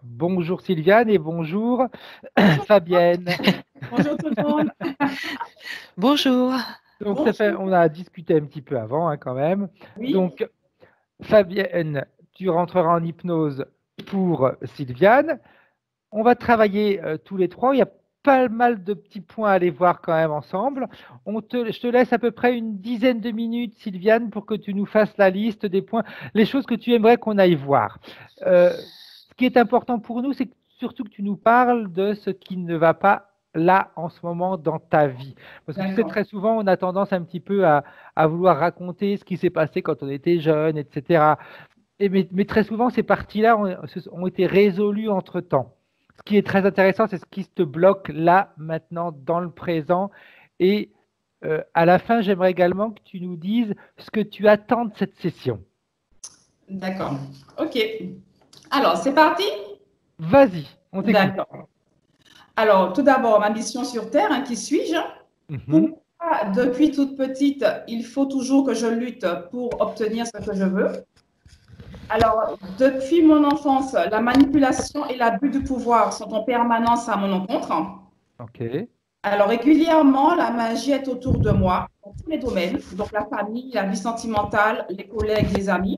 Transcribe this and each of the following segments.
Bonjour Sylviane et bonjour Bonjour, Fabienne. bonjour tout le monde. Bonjour. Donc Bonjour. on a discuté un petit peu avant quand même. Oui, Donc Fabienne, tu rentreras en hypnose pour Sylviane. On va travailler tous les trois. Il y a pas mal de petits points à aller voir quand même ensemble. Je te laisse à peu près une dizaine de minutes, Sylviane, pour que tu nous fasses la liste des points, les choses que tu aimerais qu'on aille voir. Ce qui est important pour nous, c'est surtout que tu nous parles de ce qui ne va pas là en ce moment dans ta vie. Parce que tu sais, d'accord. très souvent, on a tendance un petit peu à vouloir raconter ce qui s'est passé quand on était jeune, etc. Mais très souvent, ces parties-là ont été résolues entre-temps. Ce qui est très intéressant, c'est ce qui te bloque là, maintenant, dans le présent. Et à la fin, j'aimerais également que tu nous dises ce que tu attends de cette session. D'accord. OK. Alors, c'est parti? Vas-y, on t'écoute. D'accord. Alors, tout d'abord, ma mission sur Terre, qui suis-je? Pour Mhm. moi, depuis toute petite, il faut toujours que je lutte pour obtenir ce que je veux. Alors, depuis mon enfance, la manipulation et l'abus du pouvoir sont en permanence à mon encontre. Ok. Alors, régulièrement, la magie est autour de moi, dans tous les domaines, donc la famille, la vie sentimentale, les collègues, les amis.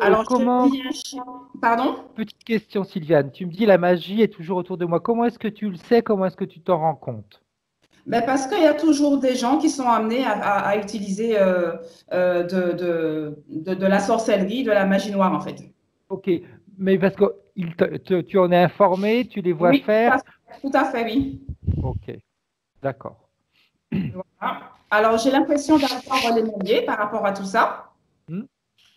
Alors, je Comment, vis un schéma. Pardon? petite question, Sylviane, tu me dis la magie est toujours autour de moi. Comment est-ce que tu le sais? Comment est-ce que tu t'en rends compte? Ben parce qu'il y a toujours des gens qui sont amenés à utiliser de la sorcellerie, de la magie noire, en fait. Ok, mais parce que tu en es informé, tu les vois Oui, faire. tout à fait, oui. Ok, d'accord. Voilà. Alors, j'ai l'impression d'avoir les moyens par rapport à tout ça. Hmm.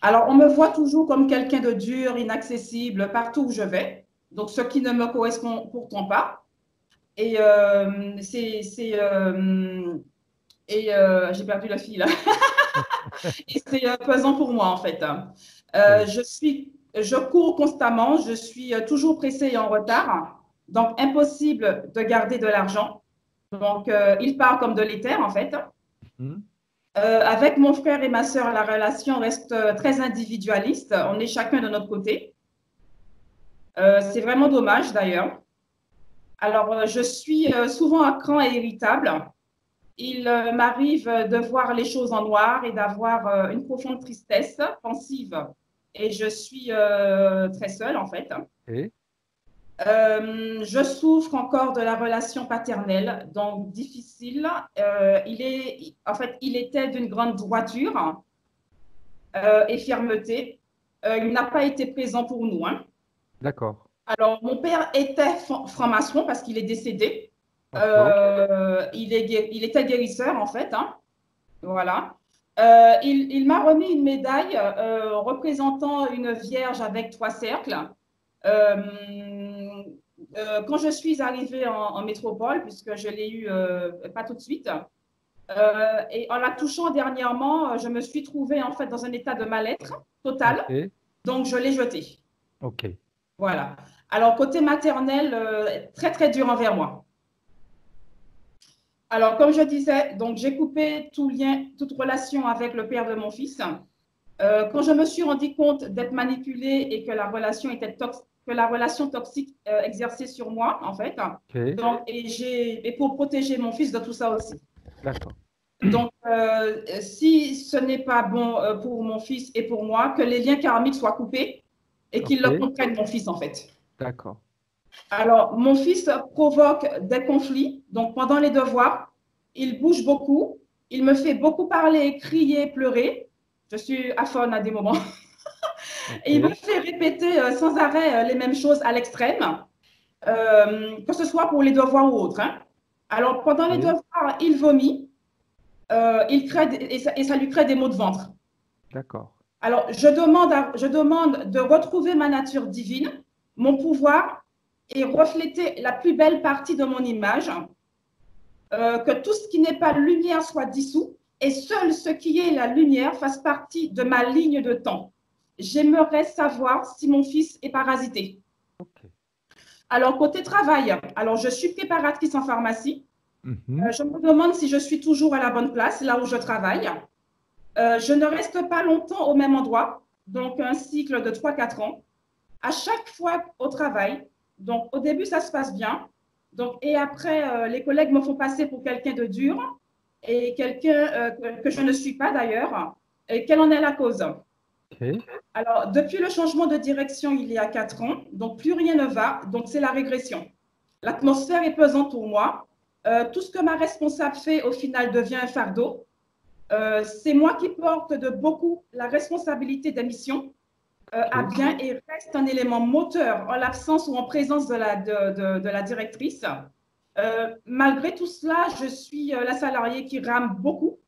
Alors, on me voit toujours comme quelqu'un de dur, inaccessible, partout où je vais. Donc, ce qui ne me correspond pourtant pas. Et j'ai perdu la fille là. Et c'est pesant pour moi en fait. Oui. Je cours constamment, je suis toujours pressée et en retard. Donc, impossible de garder de l'argent. Donc, il part comme de l'éther en fait. Hmm. Avec mon frère et ma sœur, la relation reste très individualiste. On est chacun de notre côté. C'est vraiment dommage d'ailleurs. Alors, je suis souvent à cran et irritable. Il m'arrive de voir les choses en noir et d'avoir une profonde tristesse pensive. Et je suis très seule, en fait. Et Je souffre encore de la relation paternelle, donc difficile. En fait, il était d'une grande droiture et fermeté. Il n'a pas été présent pour nous, hein. d'accord. Alors, mon père était franc-maçon parce qu'il est décédé. Ok. Il était guérisseur, en fait, hein. Voilà. Il m'a remis une médaille représentant une vierge avec 3 cercles. Euh, Quand je suis arrivée en métropole, puisque je l'ai eu pas tout de suite, et en la touchant dernièrement, je me suis trouvée en fait dans un état de mal-être total, Ok. donc je l'ai jetée. Ok. Voilà. Alors, côté maternel, très, très dur envers moi. Alors, comme je disais, donc j'ai coupé tout lien, toute relation avec le père de mon fils. Quand je me suis rendu compte d'être manipulée et que la relation était que la relation toxique exerçait sur moi, en fait, Ok. donc, et pour protéger mon fils de tout ça aussi. D'accord. Donc, si ce n'est pas bon pour mon fils et pour moi, que les liens karmiques soient coupés et qu'il le Ok. comprenne, mon fils, en fait. D'accord. Alors, mon fils provoque des conflits. Donc, pendant les devoirs, il bouge beaucoup. Il me fait beaucoup parler, crier, pleurer. Je suis aphone à des moments. Et il me Ok. fait répéter sans arrêt les mêmes choses à l'extrême, que ce soit pour les devoirs ou autres, hein. Alors, pendant les Ok. devoirs, il vomit, et ça lui crée des maux de ventre. D'accord. Alors, je demande de retrouver ma nature divine, mon pouvoir, et refléter la plus belle partie de mon image, que tout ce qui n'est pas lumière soit dissous, et seul ce qui est la lumière fasse partie de ma ligne de temps. J'aimerais savoir si mon fils est parasité. Ok. Alors, côté travail, alors je suis préparatrice en pharmacie. Mhm. Je me demande si je suis toujours à la bonne place, là où je travaille. Je ne reste pas longtemps au même endroit, donc un cycle de 3 4 ans. À chaque fois au travail, donc au début, ça se passe bien. Donc, et après, les collègues me font passer pour quelqu'un de dur et quelqu'un que je ne suis pas d'ailleurs. Et quelle en est la cause? Ok. Alors, depuis le changement de direction il y a 4 ans, donc plus rien ne va, donc c'est la régression. L'atmosphère est pesante pour moi. Tout ce que ma responsable fait, au final, devient un fardeau. C'est moi qui porte de beaucoup la responsabilité des missions à Ok. bien et reste un élément moteur en l'absence ou en présence de la directrice. Malgré tout cela, je suis la salariée qui rame beaucoup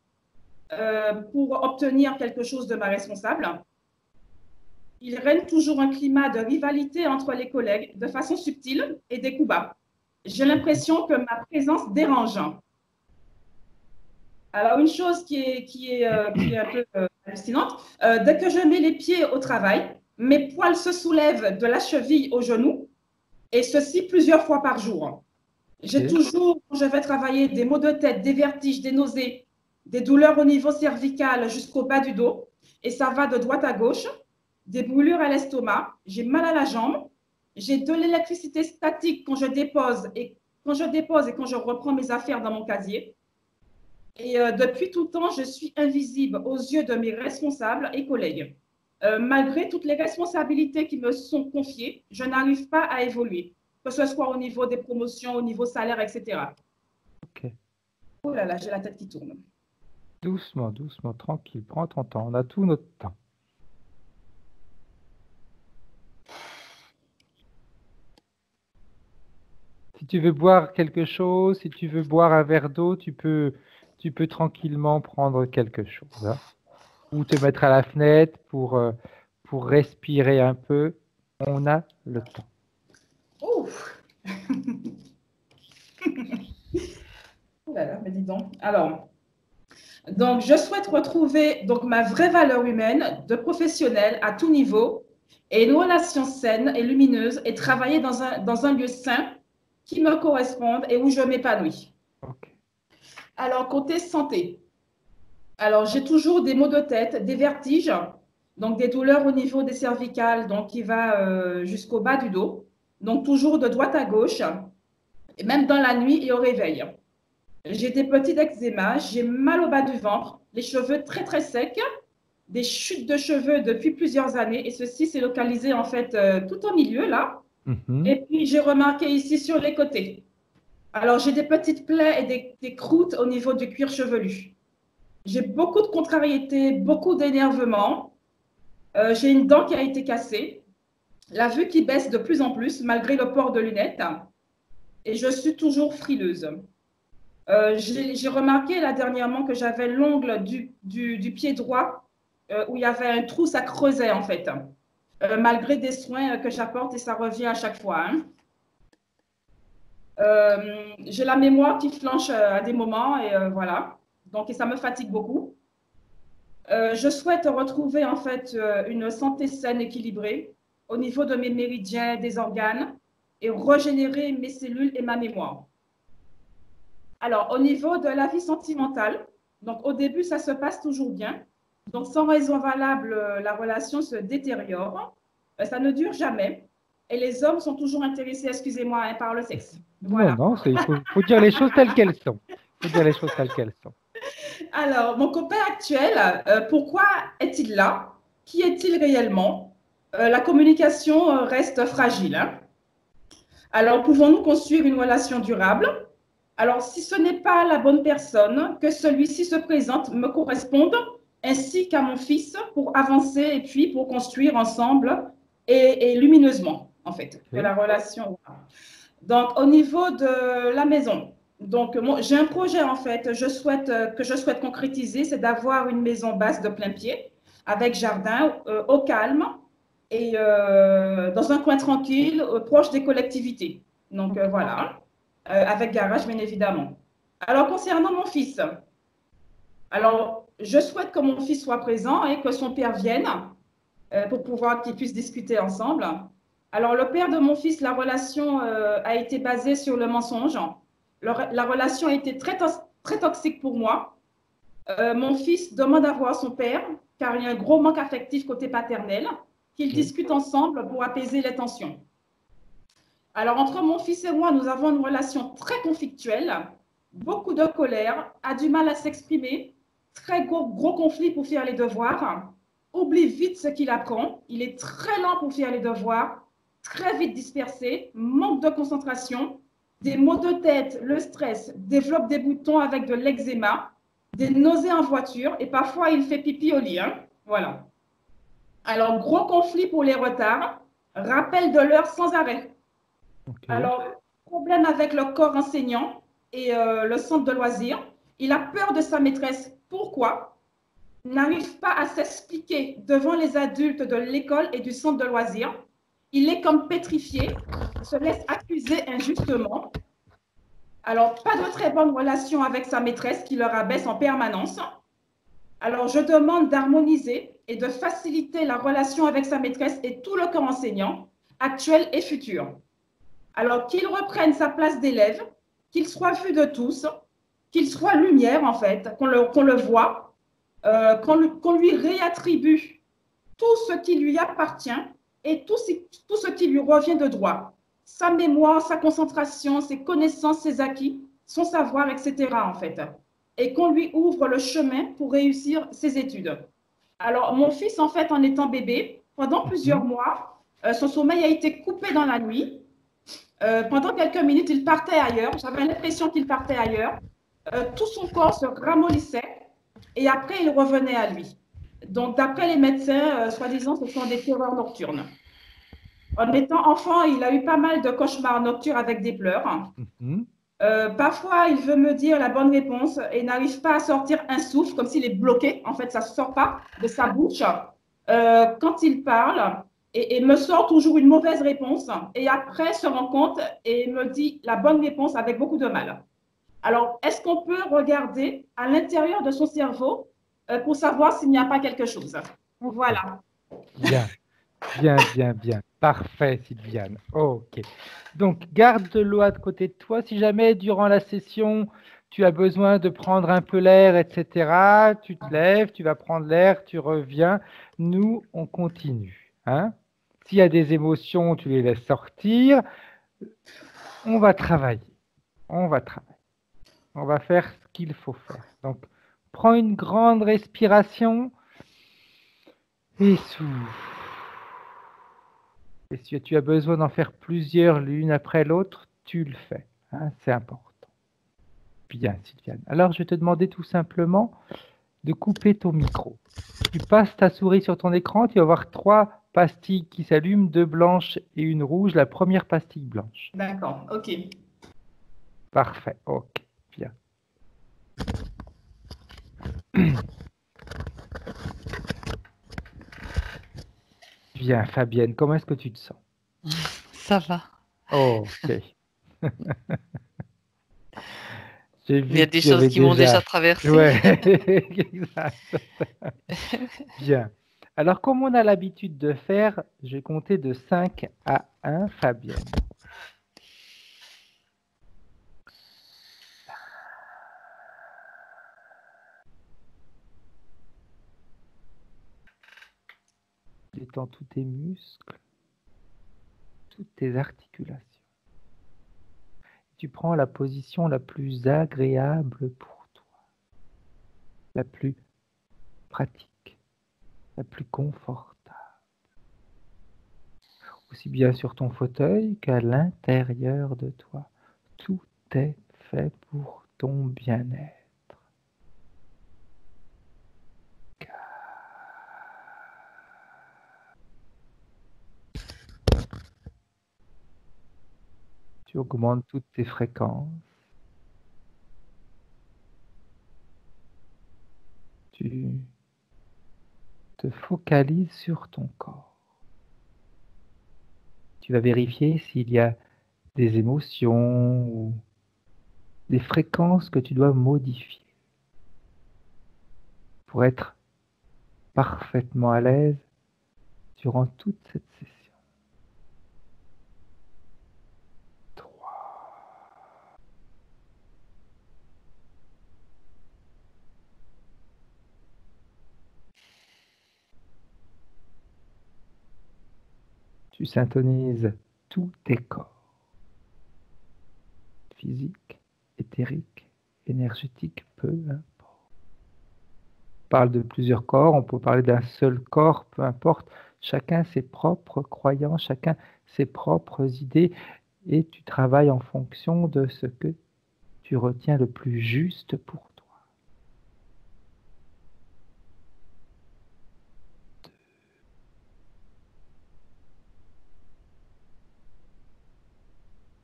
pour obtenir quelque chose de ma responsable. Il règne toujours un climat de rivalité entre les collègues de façon subtile et des coups bas. J'ai l'impression que ma présence dérange. Alors, une chose qui est un peu hallucinante, dès que je mets les pieds au travail, mes poils se soulèvent de la cheville au genou, et ceci plusieurs fois par jour. J'ai Ok. toujours, quand je vais travailler, des maux de tête, des vertiges, des nausées, des douleurs au niveau cervical jusqu'au bas du dos, et ça va de droite à gauche, des brûlures à l'estomac, j'ai mal à la jambe, j'ai de l'électricité statique quand je dépose et quand je reprends mes affaires dans mon casier. Et depuis tout temps, je suis invisible aux yeux de mes responsables et collègues. Malgré toutes les responsabilités qui me sont confiées, je n'arrive pas à évoluer, que ce soit au niveau des promotions, au niveau salaire, etc. Ok. Oh là là, j'ai la tête qui tourne. Doucement, doucement, tranquille. Prends ton temps. On a tout notre temps. Si tu veux boire quelque chose, si tu veux boire un verre d'eau, tu peux tranquillement prendre quelque chose, hein. Ou te mettre à la fenêtre pour respirer un peu. On a le temps. Ouf. Oh là là, mais dis donc. Alors, donc, je souhaite retrouver donc, ma vraie valeur humaine de professionnel à tout niveau et une relation saine et lumineuse et travailler dans un lieu sain qui me corresponde et où je m'épanouis. Ok. Alors, côté santé, alors j'ai toujours des maux de tête, des vertiges, donc des douleurs au niveau des cervicales, donc qui va jusqu'au bas du dos, donc toujours de droite à gauche, et même dans la nuit et au réveil. J'ai des petits eczémas, j'ai mal au bas du ventre, les cheveux très très secs, des chutes de cheveux depuis plusieurs années, et ceci c'est localisé en fait tout au milieu là. Mhm. Et puis j'ai remarqué ici sur les côtés. Alors j'ai des petites plaies et des croûtes au niveau du cuir chevelu. J'ai beaucoup de contrariétés, beaucoup d'énervement. J'ai une dent qui a été cassée, la vue qui baisse de plus en plus malgré le port de lunettes, et je suis toujours frileuse. J'ai remarqué là dernièrement que j'avais l'ongle du pied droit où il y avait un trou, ça creusait en fait, malgré des soins que j'apporte et ça revient à chaque fois, hein. J'ai la mémoire qui flanche à des moments et voilà, donc et ça me fatigue beaucoup. Je souhaite retrouver en fait une santé saine, équilibrée au niveau de mes méridiens, des organes et régénérer mes cellules et ma mémoire. Alors, au niveau de la vie sentimentale, donc au début, ça se passe toujours bien. Donc, sans raison valable, la relation se détériore. Ça ne dure jamais. Et les hommes sont toujours intéressés, excusez-moi, hein, par le sexe. Non, Voilà. non, faut dire les choses telles qu'elles sont. Faut dire les choses telles qu'elles sont. Alors, mon copain actuel, pourquoi est-il là? Qui est-il réellement? La communication reste fragile, hein. Alors, pouvons-nous construire une relation durable? Alors, si ce n'est pas la bonne personne, que celui-ci se présente, me corresponde, ainsi qu'à mon fils, pour avancer et puis pour construire ensemble et lumineusement, en fait, que Ok. la relation. Donc, au niveau de la maison, donc j'ai un projet en fait, que je souhaite concrétiser, c'est d'avoir une maison basse de plein pied, avec jardin, au calme et dans un coin tranquille, proche des collectivités. Donc voilà, avec garage bien évidemment. Alors concernant mon fils, alors je souhaite que mon fils soit présent et que son père vienne pour pouvoir qu'ils puissent discuter ensemble. Alors, le père de mon fils, la relation a été basée sur le mensonge. La relation a été très toxique pour moi. Mon fils demande à voir son père car il y a un gros manque affectif côté paternel. qu'ils discutent ensemble pour apaiser les tensions. Alors, entre mon fils et moi, nous avons une relation très conflictuelle, beaucoup de colère, a du mal à s'exprimer, très gros conflit pour faire les devoirs, oublie vite ce qu'il apprend, il est très lent pour faire les devoirs, très vite dispersé, manque de concentration, des maux de tête, le stress, développe des boutons avec de l'eczéma, des nausées en voiture et parfois il fait pipi au lit. Voilà. Alors, gros conflit pour les retards, rappel de l'heure sans arrêt. Ok. Alors, problème avec le corps enseignant et le centre de loisirs. Il a peur de sa maîtresse. Pourquoi? N'arrive pas à s'expliquer devant les adultes de l'école et du centre de loisirs. Il est comme pétrifié, se laisse accuser injustement. Alors, pas de très bonne relation avec sa maîtresse qui le rabaisse en permanence. Alors, je demande d'harmoniser et de faciliter la relation avec sa maîtresse et tout le corps enseignant, actuel et futur. Alors, qu'il reprenne sa place d'élève, qu'il soit vu de tous, qu'il soit lumière, en fait, qu'on le voit, qu'on lui réattribue tout ce qui lui appartient et tout ce qui lui revient de droit. Sa mémoire, sa concentration, ses connaissances, ses acquis, son savoir, etc. en fait. Et qu'on lui ouvre le chemin pour réussir ses études. Alors, mon fils, en fait, en étant bébé, pendant plusieurs mois, son sommeil a été coupé dans la nuit. Pendant quelques minutes, il partait ailleurs. J'avais l'impression qu'il partait ailleurs. Tout son corps se ramollissait et après, il revenait à lui. Donc, d'après les médecins, soi-disant, ce sont des terreurs nocturnes. En étant enfant, il a eu pas mal de cauchemars nocturnes avec des pleurs. Parfois, il veut me dire la bonne réponse et n'arrive pas à sortir un souffle, comme s'il est bloqué. En fait, ça ne sort pas de sa bouche. Quand il parle, et me sort toujours une mauvaise réponse, et après se rend compte et me dit la bonne réponse avec beaucoup de mal. Alors, est-ce qu'on peut regarder à l'intérieur de son cerveau pour savoir s'il n'y a pas quelque chose? Voilà. Bien, bien. Parfait, Sylviane. Ok. Donc, garde-le à côté de toi. Si jamais, durant la session, tu as besoin de prendre un peu l'air, etc., tu te lèves, tu vas prendre l'air, tu reviens. Nous, on continue. Hein? S'il y a des émotions, tu les laisses sortir. On va travailler. On va travailler. On va faire ce qu'il faut faire. Donc, prends une grande respiration et souffle. Et si tu as besoin d'en faire plusieurs l'une après l'autre, tu le fais. Hein, c'est important. Bien, Sylviane. Alors, je vais te demander tout simplement de couper ton micro. Tu passes ta souris sur ton écran, tu vas voir 3 pastilles qui s'allument, 2 blanches et une rouge. La première pastille blanche. D'accord, ok. Parfait, ok, bien. Bien, Fabienne, comment est-ce que tu te sens? Ça va. Ok. J'ai Il y a vu que des tu choses avais qui m'ont déjà déjà... traversée. Ouais, exact. Bien. Alors, comme on a l'habitude de faire, je vais compter de 5 à 1, Fabienne. Détends tous tes muscles, toutes tes articulations. Tu prends la position la plus agréable pour toi, la plus pratique, la plus confortable. Aussi bien sur ton fauteuil qu'à l'intérieur de toi. Tout est fait pour ton bien-être. Tu augmentes toutes tes fréquences. Tu te focalises sur ton corps. Tu vas vérifier s'il y a des émotions ou des fréquences que tu dois modifier pour être parfaitement à l'aise durant toute cette session. 3, Tu syntonises tous tes corps, physiques, éthériques, énergétiques, peu importe. On parle de plusieurs corps, on peut parler d'un seul corps, peu importe. Chacun ses propres croyances, chacun ses propres idées, et tu travailles en fonction de ce que tu retiens le plus juste pour toi.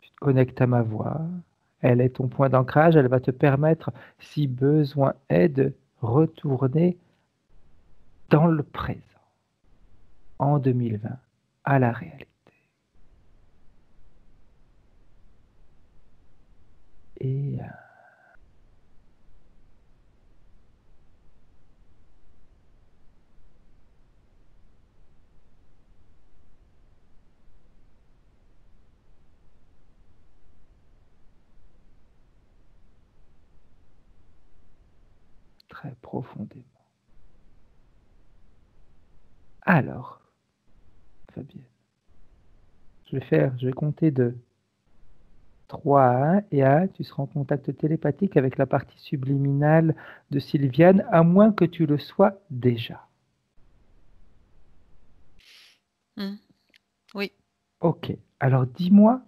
Tu te connectes à ma voix, elle est ton point d'ancrage, elle va te permettre, si besoin est, de retourner dans le présent, en 2020, à la réalité. Et très profondément. Alors, Fabienne, je vais compter de 3 à 1, et à 1, tu seras en contact télépathique avec la partie subliminale de Sylviane, à moins que tu le sois déjà. Oui. Ok, alors dis-moi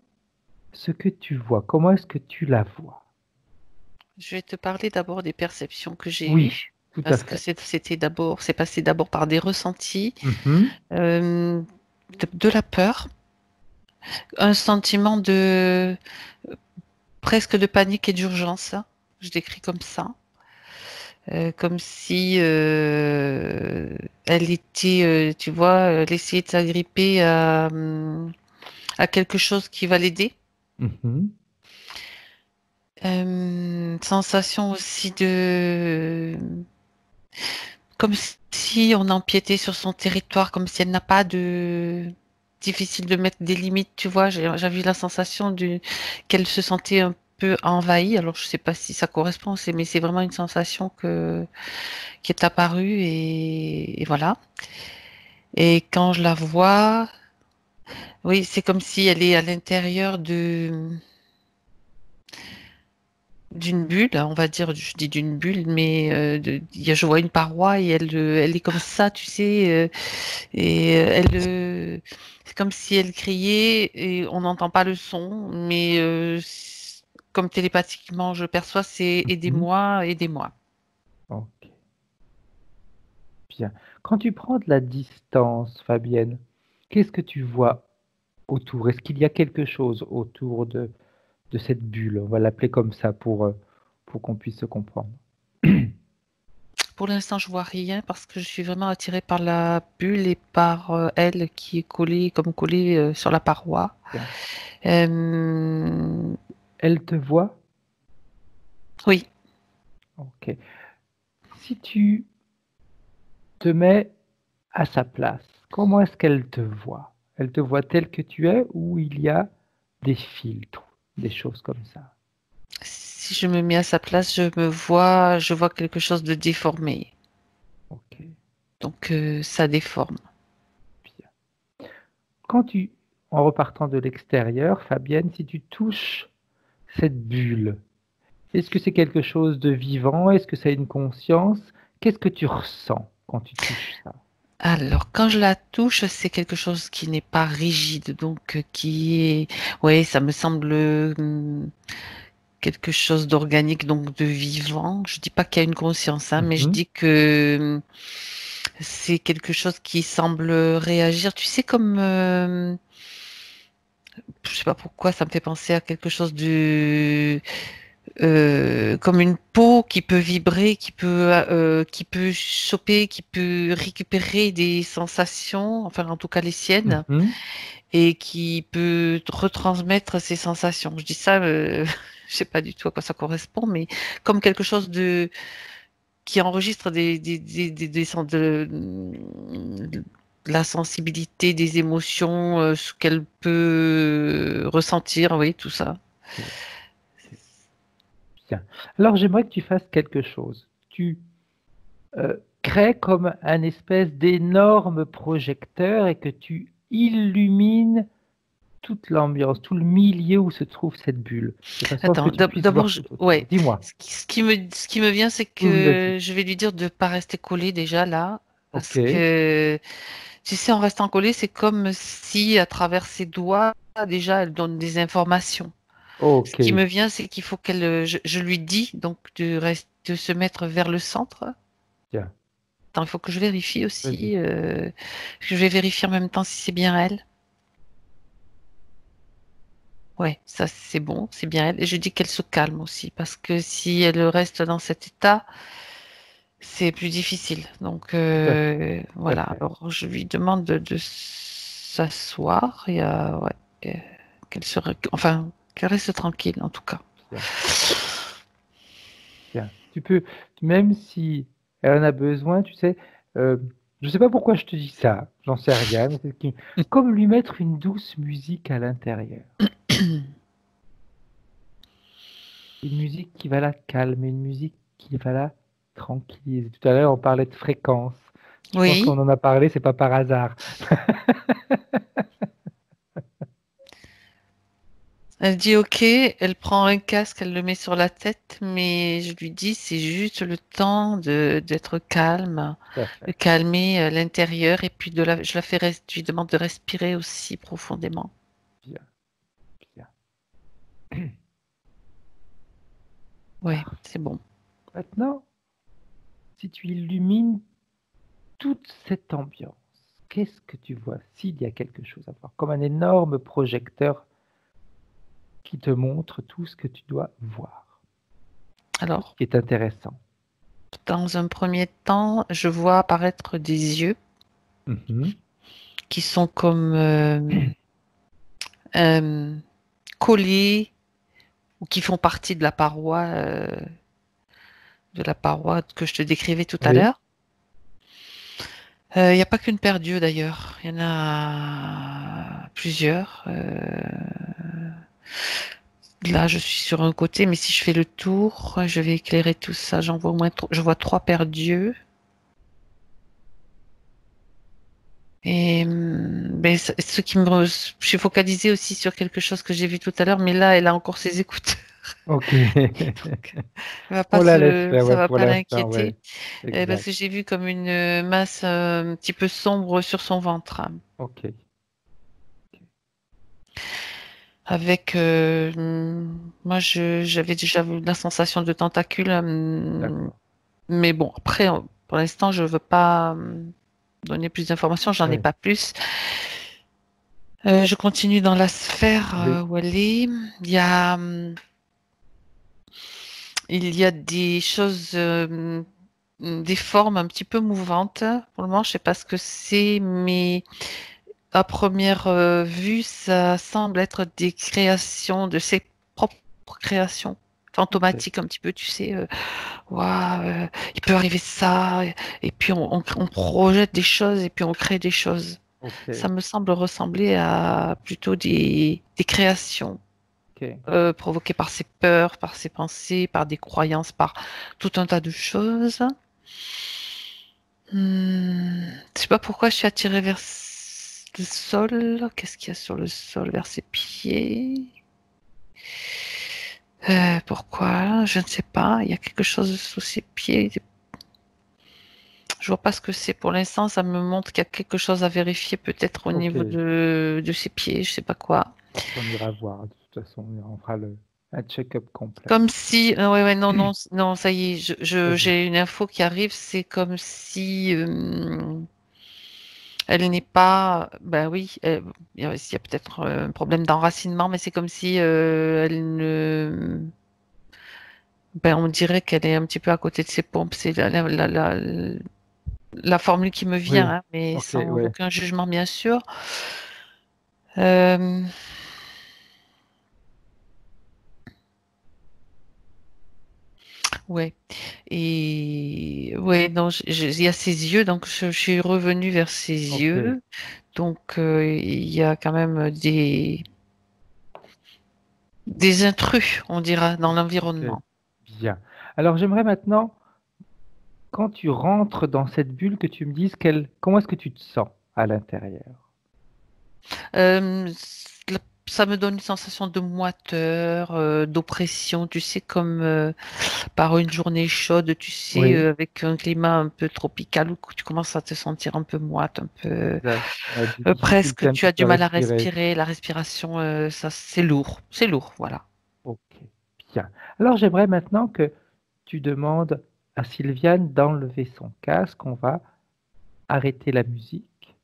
ce que tu vois, comment est-ce que tu la vois? Je vais te parler d'abord des perceptions que j'ai Oui, eues, tout à parce que fait. c'est passé d'abord par des ressentis, Mhm. de la peur, un sentiment de presque de panique et d'urgence. Je décris comme ça. Comme si elle était, tu vois, elle essayait de s'agripper à quelque chose qui va l'aider. Mhm. Sensation aussi de... Comme si on empiétait sur son territoire, comme si elle n'a pas de... Difficile de mettre des limites, tu vois. J'avais eu la sensation qu'elle se sentait un peu envahie. Alors, je sais pas si ça correspond, mais c'est vraiment une sensation qui est apparue et voilà. Et quand je la vois, oui, c'est comme si elle est à l'intérieur d'une bulle, on va dire, je dis d'une bulle, mais je vois une paroi et elle est comme ça, tu sais, et c'est comme si elle criait et on n'entend pas le son, mais comme télépathiquement je perçois, c'est Mhm. aidez-moi, aidez-moi. Ok, bien. Quand tu prends de la distance, Fabienne, qu'est-ce que tu vois autour? Est-ce qu'il y a quelque chose autour de cette bulle? On va l'appeler comme ça pour qu'on puisse se comprendre. Pour l'instant, je vois rien parce que je suis vraiment attirée par la bulle et par elle qui est collée sur la paroi. Bien. Euh, Elle te voit? oui, Ok. Si tu te mets à sa place, comment est-ce qu'elle te voit? Elle te voit tel que tu es, ou il y a des filtres, des choses comme ça? si je me mets à sa place, je vois quelque chose de déformé. Ok, Donc ça déforme. bien. Quand tu, en repartant de l'extérieur, Fabienne, si tu touches cette bulle, est-ce que c'est quelque chose de vivant? Est-ce que ça a une conscience? Qu'est-ce que tu ressens quand tu touches ça? Alors, quand je la touche, c'est quelque chose qui n'est pas rigide, donc qui est, oui, ça me semble quelque chose d'organique, donc de vivant. Je dis pas qu'il y a une conscience, hein, mais je Mhm, dis que c'est quelque chose qui semble réagir. Tu sais, comme, je sais pas pourquoi, ça me fait penser à quelque chose comme une peau qui peut vibrer, qui peut choper, qui peut récupérer des sensations, enfin en tout cas les siennes, mhm. et qui peut retransmettre ces sensations. Je dis ça, je sais pas du tout à quoi ça correspond, mais comme quelque chose de qui enregistre de la sensibilité, des émotions, ce qu'elle peut ressentir, oui, tout ça. Ok, ok, bien. Alors j'aimerais que tu fasses quelque chose. Tu crées comme un espèce d'énorme projecteur et que tu illumines toute l'ambiance, tout le milieu où se trouve cette bulle, de façon à ce Attends, que tu puisses d'abord, voir tout autour. ouais. Dis-moi. Ce qui me vient, c'est Oui, oui, vas-y. que je vais lui dire de pas rester collé déjà là, parce Ok, que tu sais, en restant collé, c'est comme si à travers ses doigts, déjà, elle donne des informations. Ce ok, qui me vient, c'est qu'il faut je lui dis donc de se mettre vers le centre. tiens, Attends, il faut que je vérifie vas-y. aussi. Je vais vérifier en même temps si c'est bien elle. Ouais, ça c'est bon, c'est bien elle. Et je dis qu'elle se calme aussi, parce que si elle reste dans cet état, c'est plus difficile. Donc Tout à fait, tout à voilà, fait. alors je lui demande de s'asseoir et ouais, et enfin, qu'elle reste tranquille en tout cas. Bien, bien. Tu peux, même si elle en a besoin, tu sais, euh, je sais pas pourquoi je te dis ça, j'en sais rien, mais comme lui mettre une douce musique à l'intérieur. Une musique qui va la calmer, une musique qui va la tranquilliser. Tout à l'heure, on parlait de fréquence. Je pense Oui, qu'on en a parlé, c'est pas par hasard. elle dit OK, elle prend un casque, elle le met sur la tête, mais je lui dis c'est juste le temps de d'être calme, Tout à de fait. calmer l'intérieur et puis je la fais je lui demande de respirer aussi profondément. Bien, bien. Ouais, c'est bon. Maintenant, si tu illumines toute cette ambiance, qu'est-ce que tu vois s'il y a quelque chose à voir? Comme un énorme projecteur qui te montre tout ce que tu dois voir, tout ce Alors, qui est intéressant. dans un premier temps, je vois apparaître des yeux Mhm. qui sont comme euh, collés ou qui font partie de la paroi que je te décrivais tout à Oui, l'heure. Il n'y a pas qu'une paire d'yeux d'ailleurs, il y en a plusieurs. Là, je suis sur un côté, mais si je fais le tour, je vais éclairer tout ça. J'en vois au moins, je vois trois paires d'yeux. Et ben, je suis focalisée aussi sur quelque chose que j'ai vu tout à l'heure, mais là, elle a encore ses écouteurs. ok. Donc, On la laisse faire, ça ouais, va pour pas l'instant, l'inquiéter, ouais. parce Exact. que j'ai vu comme une masse un petit peu sombre sur son ventre, Ok. avec moi, j'avais déjà vu la sensation de tentacule, D'accord. mais bon, après, pour l'instant, je veux pas donner plus d'informations, j'en ai Oui. pas plus. Je continue dans la sphère Oui. où elle est. Il y a des choses, des formes un petit peu mouvantes. Pour le moment, je sais pas ce que c'est, mais à première vue, ça semble être des créations de ses propres créations Ok. fantomatiques un petit peu, tu sais. Waouh, il peut arriver ça, et puis on projette des choses et puis on crée des choses. Ça Ok. me semble ressembler à plutôt des créations Ok. provoquées par ses peurs, par ses pensées, par des croyances, par tout un tas de choses. Je sais pas pourquoi je suis attirée vers le sol. Qu'est-ce qu'il y a sur le sol, vers ses pieds? Pourquoi? Je ne sais pas. Il y a quelque chose sous ses pieds. Je vois pas ce que c'est pour l'instant. Ça me montre qu'il y a quelque chose à vérifier peut-être au Ok. niveau de ses pieds. Je sais pas quoi. On ira voir. De toute façon, on fera un check-up complet. Comme si, ouais, ouais, non, non, non, ça y est, Vas-y. j'ai une info qui arrive. C'est comme si elle n'est pas, ben oui, il y a peut-être un problème d'enracinement, mais c'est comme si elle ne, ben on dirait qu'elle est un petit peu à côté de ses pompes. C'est la formule qui me vient, Oui. hein, mais Ok. sans Ouais. aucun jugement, bien sûr. Euh, ouais. Et ouais, non, il y a ses yeux, donc je suis revenue vers ses Ok. yeux. Donc il y a quand même des intrus, on dira, dans Ok. l'environnement. Bien. Alors, j'aimerais maintenant, quand tu rentres dans cette bulle, que tu me dises comment est-ce que tu te sens à l'intérieur. Euh, Ça me donne une sensation de moiteur, d'oppression, tu sais, comme par une journée chaude, tu sais, Oui, avec un climat un peu tropical où tu commences à te sentir un peu moite, un peu exact. Des difficultés presque, un tu petit as peu du à mal à respirer. respirer. La respiration, ça, c'est lourd, voilà. Ok, bien. Alors j'aimerais maintenant que tu demandes à Sylviane d'enlever son casque. On va arrêter la musique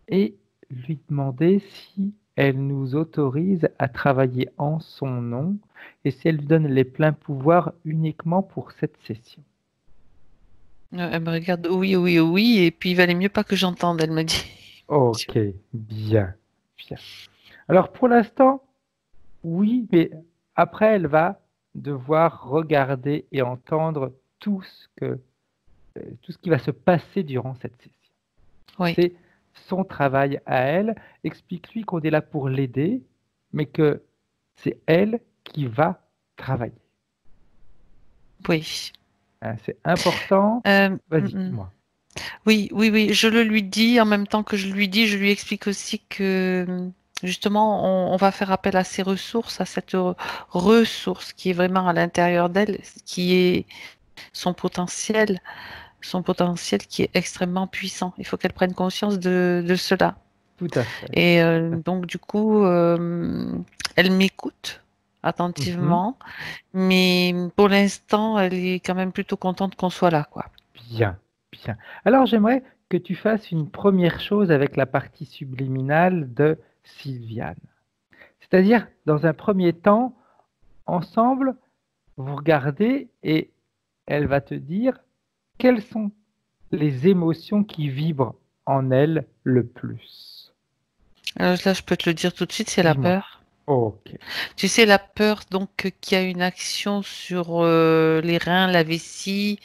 et lui demander si elle nous autorise à travailler en son nom et si elle lui donne les pleins pouvoirs uniquement pour cette session. Elle me regarde, oui, oui, oui, et puis il valait mieux pas que j'entende, elle me dit. Ok, bien, bien. Alors pour l'instant, oui, mais après elle va devoir regarder et entendre tout ce qui va se passer durant cette session. Oui, C'est son travail à elle. Explique-lui qu'on est là pour l'aider, mais que c'est elle qui va travailler. oui. Hein, c'est important. Vas-y, Mm. dis-moi. Oui, oui, oui, je le lui dis. En même temps que je lui dis, je lui explique aussi que justement, on va faire appel à ses ressources, à cette ressource qui est vraiment à l'intérieur d'elle, qui est son potentiel qui est extrêmement puissant. Il faut qu'elle prenne conscience de cela. Tout à fait. Et donc, du coup, elle m'écoute Mhm. attentivement, mais pour l'instant, elle est quand même plutôt contente qu'on soit là, quoi. Bien, bien. Alors j'aimerais que tu fasses une première chose avec la partie subliminale de Sylviane. C'est-à-dire, dans un premier temps, ensemble, vous regardez et elle va te dire quelles sont les émotions qui vibrent en elle le plus. Là, je peux te le dire tout de suite, c'est la Dis-moi. peur. Ok. Tu sais, la peur, donc, qui a une action sur les reins, la vessie.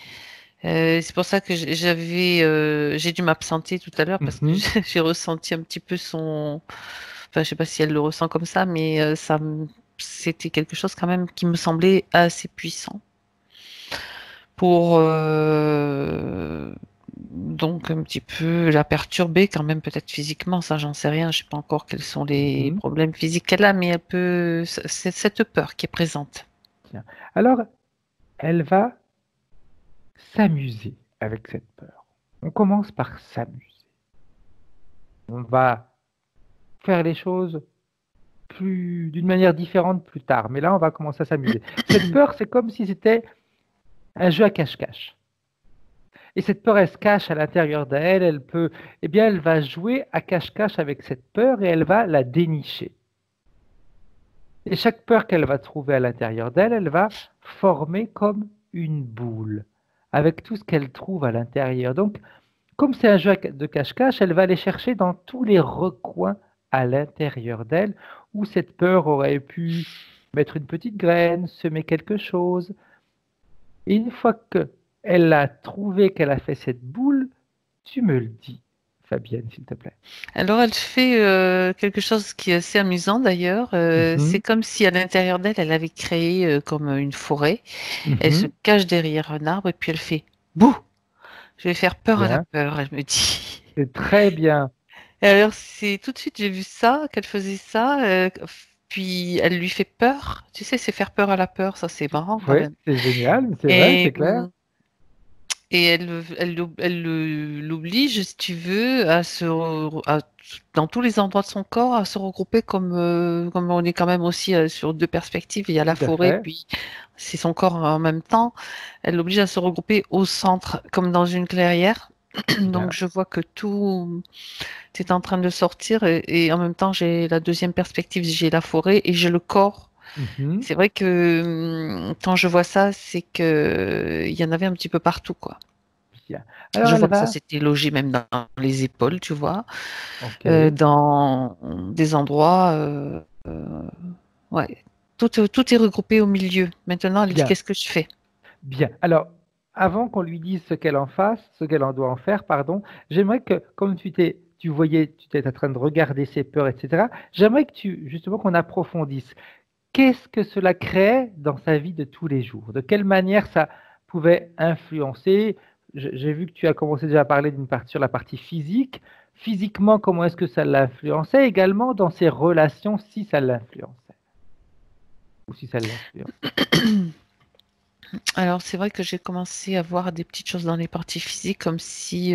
C'est pour ça que j'ai dû m'absenter tout à l'heure parce que Mhm. j'ai ressenti un petit peu enfin, je sais pas si elle le ressent comme ça, mais c'était quelque chose quand même qui me semblait assez puissant pour donc un petit peu la perturber quand même peut-être physiquement, ça j'en sais rien, je sais pas encore quels sont les Mhm. problèmes physiques qu'elle a, mais elle peut, c'est cette peur qui est présente. Tiens. Alors, elle va s'amuser avec cette peur. On commence par s'amuser. On va faire les choses d'une manière différente plus tard, mais là, on va commencer à s'amuser. Cette peur, c'est comme si c'était un jeu à cache-cache. Et cette peur, elle se cache à l'intérieur d'elle, eh bien, elle va jouer à cache-cache avec cette peur et elle va la dénicher. Et chaque peur qu'elle va trouver à l'intérieur d'elle, elle va former comme une boule, avec tout ce qu'elle trouve à l'intérieur. Donc, comme c'est un jeu de cache-cache, elle va aller chercher dans tous les recoins à l'intérieur d'elle, où cette peur aurait pu mettre une petite graine, semer quelque chose. Et une fois qu'elle a trouvé qu'elle a fait cette boule, tu me le dis, Fabienne, s'il te plaît. Alors, elle fait quelque chose qui est assez amusant d'ailleurs. C'est Mhm, comme si à l'intérieur d'elle, elle avait créé comme une forêt. Elle se mhm, cache derrière un arbre et puis elle fait bouh! Je vais faire peur à la bien, peur, elle me dit. c'est très bien. Et alors, c'est tout de suite, j'ai vu ça, qu'elle faisait ça. Puis elle lui fait peur. Tu sais, c'est faire peur à la peur, ça c'est marrant quand Oui, même. c'est génial, c'est vrai, Et, c'est clair. l'oblige, si tu veux, dans tous les endroits de son corps, à se regrouper comme on est quand même aussi sur deux perspectives. Il y a la Tout à forêt, fait. puis c'est son corps en même temps. Elle l'oblige à se regrouper au centre, comme dans une clairière. Donc Bien. je vois que tout est en train de sortir et en même temps j'ai la deuxième perspective, j'ai la forêt et j'ai le corps. Mhm, C'est vrai que quand je vois ça, c'est que il y en avait un petit peu partout, quoi. bien. Alors, Je elle vois que ça va. s'était logé même dans les épaules, tu vois, Ok, dans des endroits. Ouais, tout est regroupé au milieu. Maintenant, elle dit bien, qu'est-ce que je fais? bien. Alors, avant qu'on lui dise ce qu'elle en fasse, ce qu'elle en doit en faire, pardon, j'aimerais que, comme tu voyais, tu étais en train de regarder ses peurs, etc., j'aimerais que justement, qu'on approfondisse. Qu'est-ce que cela crée dans sa vie de tous les jours? De quelle manière ça pouvait influencer? J'ai vu que tu as commencé déjà à parler sur la partie physique. physiquement, comment est-ce que ça l'influençait, également dans ses relations, si ça l'influençait, ou si ça l'influence. Alors, c'est vrai que j'ai commencé à voir des petites choses dans les parties physiques, comme si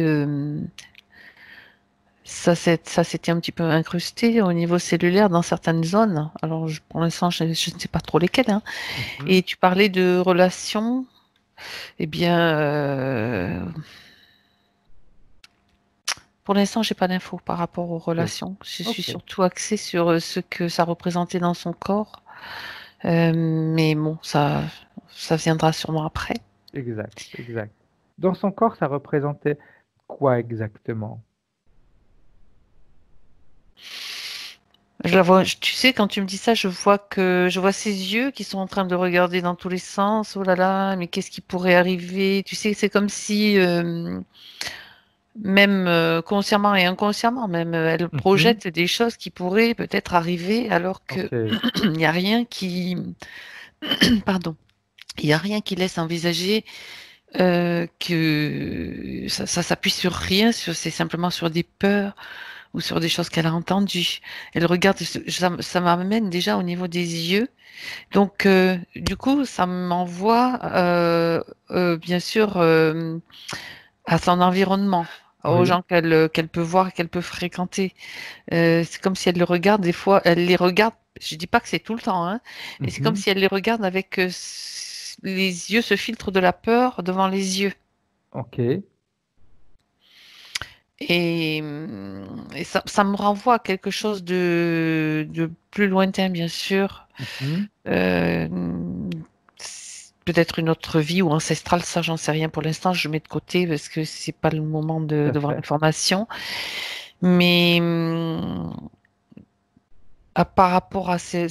ça s'était un petit peu incrusté au niveau cellulaire dans certaines zones. Alors, pour l'instant, je ne sais pas trop lesquelles, hein. Mhm. Et tu parlais de relations. Eh bien, pour l'instant, j'ai pas d'infos par rapport aux relations. Je suis Ok, surtout axée sur ce que ça représentait dans son corps. Mais bon, ça viendra sûrement après. exact, exact. Dans son corps, ça représentait quoi exactement? Je la vois, tu sais, quand tu me dis ça, je vois ses yeux qui sont en train de regarder dans tous les sens. Oh là là, mais qu'est-ce qui pourrait arriver? Tu sais, c'est comme si, même consciemment et inconsciemment, même, elle Mhm. projette des choses qui pourraient peut-être arriver alors que Ok, il n'y a rien qui, pardon, il n'y a rien qui laisse envisager que ça s'appuie sur rien, c'est simplement sur des peurs ou sur des choses qu'elle a entendues. Elle regarde, ça m'amène déjà au niveau des yeux. Donc, du coup, ça m'envoie, bien sûr, à son environnement, aux oui. gens qu'elle peut voir, qu'elle peut fréquenter. C'est comme si elle le regarde, des fois, elle les regarde, je dis pas que c'est tout le temps, hein, mais c'est comme Mhm. si elle les regarde avec les yeux, ce filtre de la peur devant les yeux. Ok. Et ça me renvoie à quelque chose de plus lointain, bien sûr. Mhm. Euh, Peut-être une autre vie ou ancestrale, ça j'en sais rien pour l'instant, je mets de côté parce que c'est pas le moment Tout à de voir fait. l'information. Mais par rapport à ses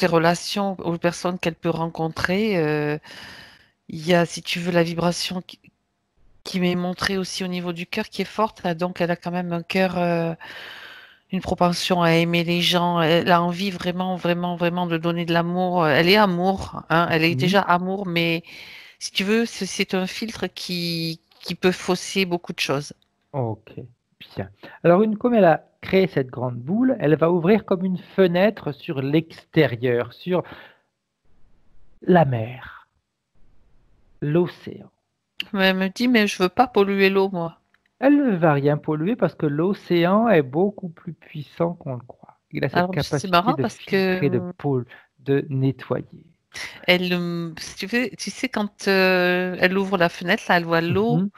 relations aux personnes qu'elle peut rencontrer, il y a, si tu veux, la vibration qui m'est montrée aussi au niveau du cœur qui est forte. Là. Donc elle a quand même un cœur, une propension à aimer les gens. Elle a envie vraiment, vraiment, vraiment de donner de l'amour. Elle est amour, hein. Elle est Mhm. déjà amour, mais si tu veux, c'est un filtre qui peut fausser beaucoup de choses. Ok, bien. Alors, comme elle a créé cette grande boule, elle va ouvrir comme une fenêtre sur l'extérieur, sur la mer, l'océan. Mais elle me dit, mais je veux pas polluer l'eau, moi. Elle ne va rien polluer parce que l'océan est beaucoup plus puissant qu'on le croit. Il a cette Alors, c'est capacité marrant de parce que filtrer, de nettoyer. elle, si tu veux, tu sais, quand elle ouvre la fenêtre, là, elle voit l'eau, Mhm.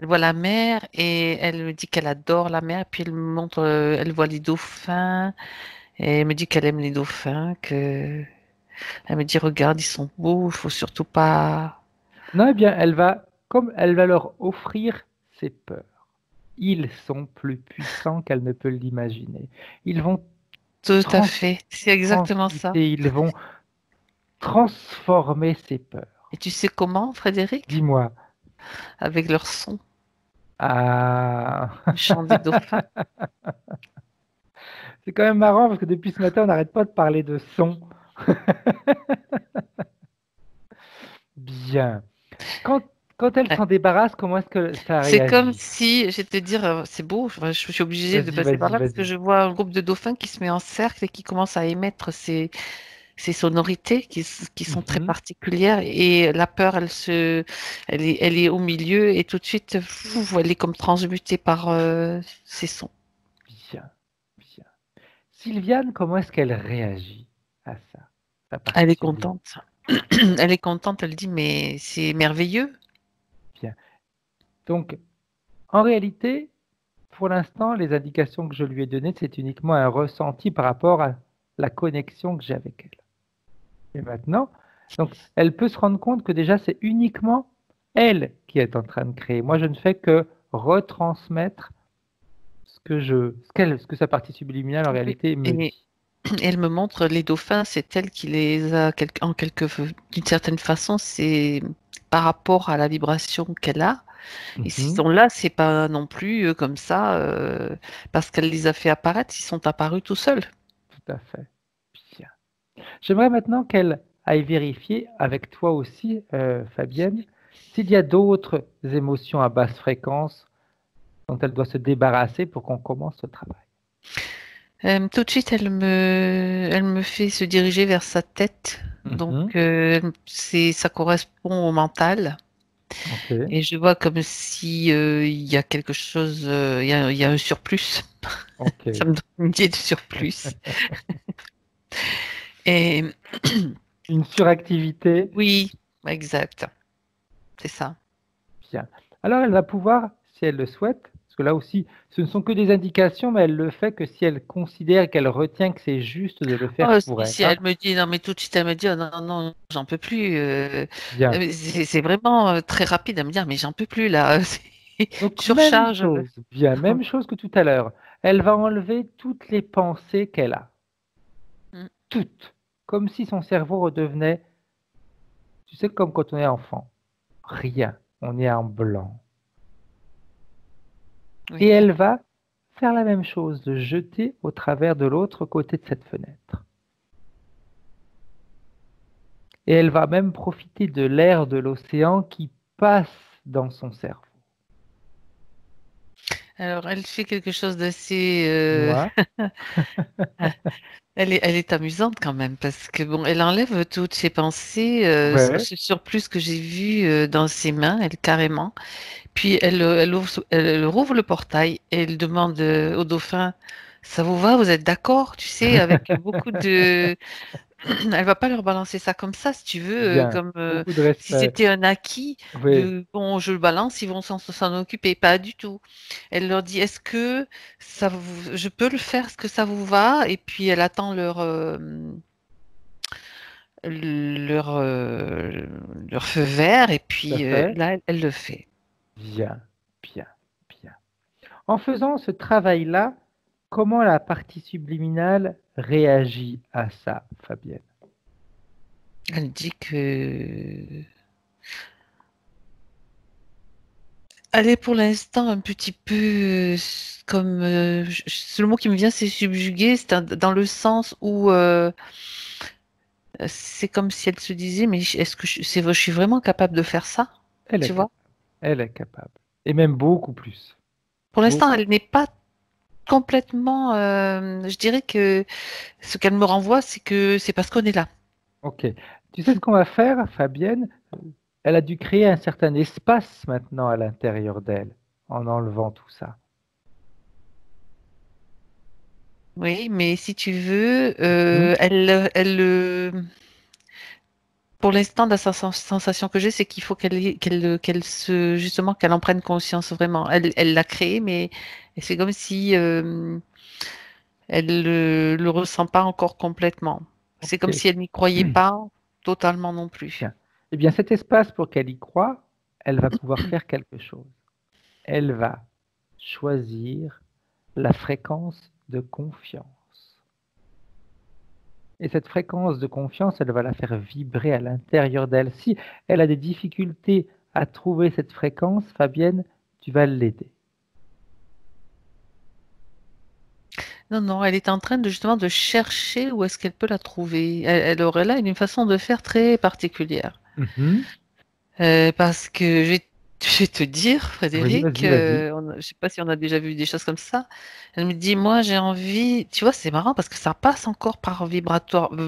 elle voit la mer et elle me dit qu'elle adore la mer. Puis elle me montre, elle voit les dauphins et elle me dit qu'elle aime les dauphins, que elle me dit, regarde, ils sont beaux, il faut surtout pas. Non, eh bien, comme elle va leur offrir ses peurs. Ils sont plus puissants qu'elle ne peut l'imaginer. Ils vont Tout à trans- fait, c'est exactement ça. transmuter, ils vont transformer ses peurs. Et tu sais comment, Frédéric? Dis-moi. Avec leur son, Ah, le chant des dauphins. c'est quand même marrant parce que depuis ce matin, on n'arrête pas de parler de son. Bien. Quand, quand elle Ouais. s'en débarrasse, comment est-ce que ça C'est comme réagit? si, je vais te dire, c'est beau, enfin, je suis obligée de Vas-y, passer par vas-y, là parce que vas-y. je vois un groupe de dauphins qui se met en cercle et qui commence à émettre ces sonorités qui sont très Mhm. particulières et la peur, elle est au milieu et tout de suite, elle est comme transmutée par ces sons. Bien, bien. Sylviane, comment est-ce qu'elle réagit à ça, sa Elle partie est sublime? contente. Elle est contente, elle dit, mais c'est merveilleux. Bien. Donc, en réalité, pour l'instant, les indications que je lui ai données, c'est uniquement un ressenti par rapport à la connexion que j'ai avec elle. Et maintenant, donc, elle peut se rendre compte que déjà, c'est uniquement elle qui est en train de créer. Moi, je ne fais que retransmettre ce que sa partie subliminale, en Oui. réalité, me Et dit. elle me montre les dauphins, c'est elle qui les a, d'une certaine façon, c'est par rapport à la vibration qu'elle a. Et s'ils Mhm, sont là, c'est pas non plus comme ça, parce qu'elle les a fait apparaître, ils sont apparus tout seuls. tout à fait. Bien. J'aimerais maintenant qu'elle aille vérifier avec toi aussi, Fabienne, s'il y a d'autres émotions à basse fréquence dont elle doit se débarrasser pour qu'on commence ce travail? Tout de suite, elle me fait se diriger vers sa tête. Donc, ça correspond au mental. Ok. Et je vois comme si il y a quelque chose, il y a un surplus. Ok. Ça me donne une idée de surplus. Et Une suractivité. oui, exact. C'est ça. Bien. Alors, elle va pouvoir, si elle le souhaite, parce que là aussi, ce ne sont que des indications, mais elle le fait que si elle considère qu'elle retient que c'est juste de le faire Oh, pour elle. si Hein. elle me dit, non, mais tout de suite, elle me dit, oh, non, non, j'en peux plus. Bien. C'est vraiment très rapide à me dire, mais j'en peux plus là. Donc, même Surcharge. chose. Bien, même chose que tout à l'heure. Elle va enlever toutes les pensées qu'elle a. Mm. Toutes. Comme si son cerveau redevenait, tu sais, comme quand on est enfant. Rien. On est en blanc. Et Oui. elle va faire la même chose, de jeter au travers de l'autre côté de cette fenêtre. Et elle va même profiter de l'air de l'océan qui passe dans son cerveau. Alors, elle fait quelque chose d'assez. Ouais. Elle est amusante quand même parce que bon, elle enlève toutes ses pensées, Ouais. ce surplus que j'ai vu dans ses mains, elle carrément. Puis elle rouvre le portail et elle demande au dauphin, ça vous va, vous êtes d'accord, tu sais, avec beaucoup de. Elle va pas leur balancer ça comme ça, si tu veux, Bien. comme Beaucoup de si respect. c'était un acquis Oui. de bon, je le balance, ils vont s'en occuper. Pas du tout. Elle leur dit, est-ce que je peux le faire, est-ce que ça vous va? Et puis elle attend leur, euh, leur feu vert, et Tout à puis fait. là, elle le fait. Bien. Bien. Bien. En faisant ce travail-là, comment la partie subliminale réagit à ça, Fabienne? Elle dit que elle est pour l'instant un petit peu comme le mot qui me vient, c'est subjuguée, dans le sens où c'est comme si elle se disait, mais est-ce que je suis vraiment capable de faire ça? Elle est Tu vois? capable. Elle est capable. Et même beaucoup plus. Pour l'instant, Beaucoup. elle n'est pas complètement. Je dirais que ce qu'elle me renvoie, c'est que c'est parce qu'on est là. Ok. Tu sais ce qu'on va faire, Fabienne? Elle a dû créer un certain espace maintenant à l'intérieur d'elle, en enlevant tout ça. Oui, mais si tu veux, Mhm. pour l'instant, la sensation que j'ai, c'est qu'il faut justement, qu'elle en prenne conscience vraiment. Elle l'a créé, mais c'est comme si elle le ressent pas encore complètement. C'est comme Ok. si elle n'y croyait pas totalement non plus. Bien. Eh bien, cet espace, pour qu'elle y croie, elle va pouvoir faire quelque chose. Elle va choisir la fréquence de confiance. Et cette fréquence de confiance, elle va la faire vibrer à l'intérieur d'elle. Si elle a des difficultés à trouver cette fréquence, Fabienne, tu vas l'aider. Non, non, elle est en train de justement de chercher où est-ce qu'elle peut la trouver. Elle aurait là une façon de faire très particulière. Mhm. Parce que je vais te dire, Oui, Frédéric, vas-y, vas-y. je sais pas si on a déjà vu des choses comme ça. Elle me dit, moi j'ai envie, tu vois, c'est marrant parce que ça passe encore par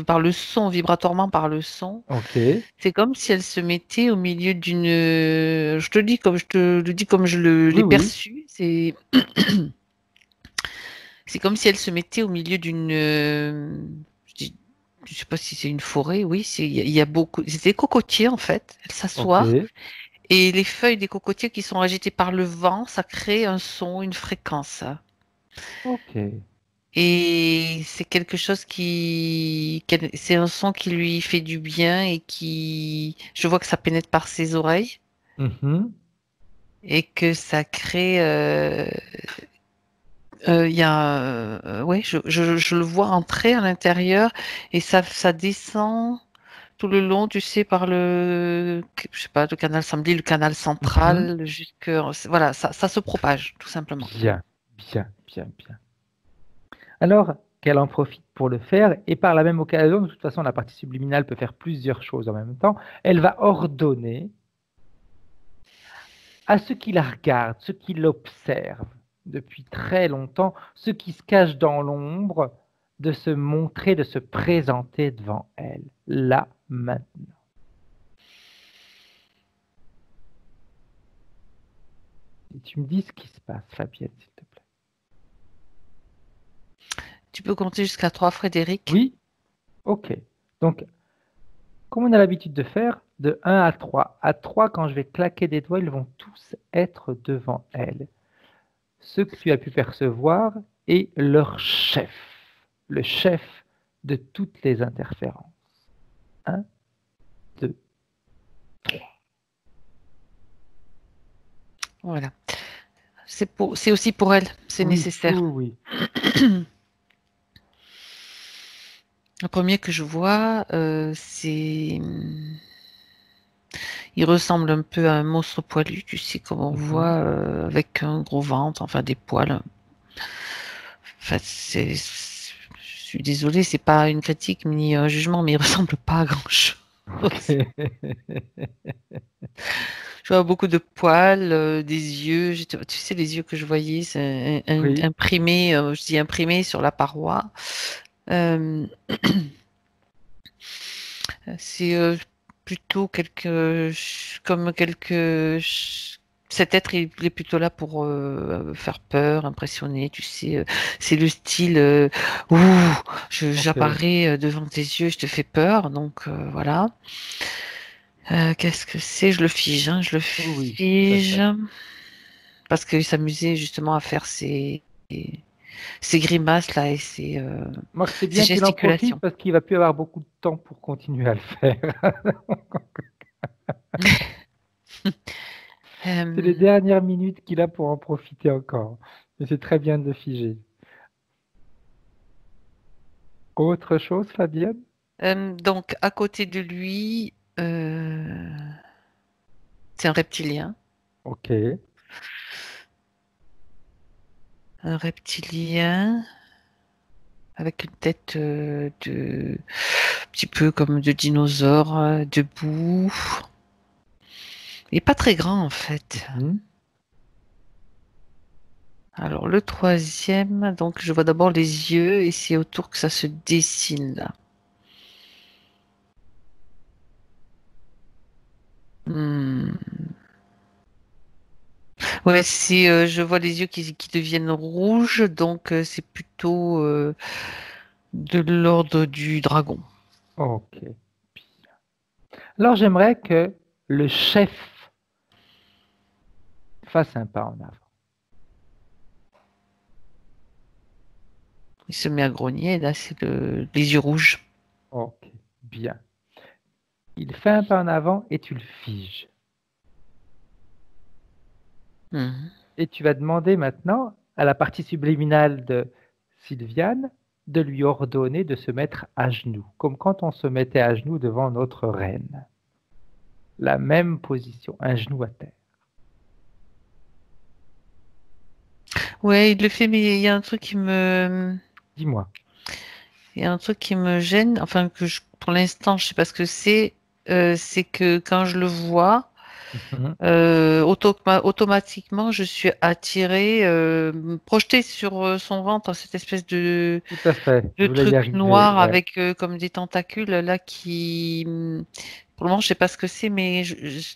par le son, vibratoirement par le son. Ok, C'est comme si elle se mettait au milieu d'une, je te le dis comme oui, l'ai oui, perçu. C'est comme si elle se mettait au milieu d'une, je sais pas si c'est une forêt, oui, il y a beaucoup, c'est des cocotiers en fait. Elle ok, s'assoit et les feuilles des cocotiers qui sont agitées par le vent, ça crée un son, une fréquence. ok, Et c'est quelque chose c'est un son qui lui fait du bien et je vois que ça pénètre par ses oreilles mhm, et que ça crée, il y a, ouais, je le vois entrer à l'intérieur et ça descend tout le long, tu sais, par je sais pas, le canal samedi, le canal mhm. central, voilà, ça se propage, tout simplement. Bien, bien, bien, bien. Alors qu'elle en profite pour le faire, et par la même occasion, de toute façon, la partie subliminale peut faire plusieurs choses en même temps, elle va ordonner à ceux qui la regardent, ceux qui l'observent depuis très longtemps, ceux qui se cachent dans l'ombre, de se montrer, de se présenter devant elle, là, maintenant. Et tu me dis ce qui se passe, Fabienne, s'il te plaît. Tu peux compter jusqu'à 3, Frédéric? Oui? Ok. Donc, comme on a l'habitude de faire, de 1 à 3. À 3, quand je vais claquer des doigts, ils vont tous être devant elle. Ceux que tu as pu percevoir et leur chef, le chef de toutes les interférences. 1, 2, 3. Voilà. C'est aussi pour elle, c'est Oui, nécessaire. oui, Le premier que je vois, c'est... Il ressemble un peu à un monstre poilu, tu sais, comme on voit, avec un gros ventre, enfin des poils. Enfin, je suis désolée, c'est pas une critique ni un jugement, mais il ressemble pas à grand-chose. oui. Je vois beaucoup de poils, des yeux. Tu sais, les yeux que je voyais, c'est Oui. imprimé, je dis imprimé sur la paroi. Euh, c'est plutôt cet être, il est plutôt là pour faire peur, impressionner, tu sais. C'est le style ouh, j'apparais devant tes yeux, je te fais peur, donc voilà. Qu'est-ce que c'est? Je le fige, hein, je le Oui, fige. Parce qu'il s'amusait justement à faire ces grimaces là et Moi, c'est ces bien qu'il en profite gesticulations. parce qu'il va plus avoir beaucoup de temps pour continuer à le faire. C'est les dernières minutes qu'il a pour en profiter encore. Et c'est très bien de le figer. Autre chose, Fabienne? Donc à côté de lui, c'est un reptilien. Ok. Un reptilien avec une tête un petit peu comme de dinosaure, debout. Il n'est pas très grand en fait. Alors le troisième, donc je vois d'abord les yeux et c'est autour que ça se dessine là. Ouais, je vois les yeux qui deviennent rouges, donc c'est plutôt de l'ordre du dragon. Ok. Alors, j'aimerais que le chef fasse un pas en avant. Il se met à grogner, là c'est les yeux rouges. Ok, bien. Il fait un pas en avant et tu le figes. Mhm. Et tu vas demander maintenant à la partie subliminale de Sylviane de lui ordonner de se mettre à genoux, comme quand on se mettait à genoux devant notre reine. La même position, un genou à terre. Ouais, il le fait, mais il y a un truc Dis-moi. il y a un truc qui me gêne, enfin pour l'instant, je sais pas ce que c'est que quand je le vois, Mhm. automatiquement, je suis attirée, projetée sur son ventre, cette espèce Tout à fait, je de voulais y truc arriver. noir Ouais. avec comme des tentacules là pour le moment, je sais pas ce que c'est, mais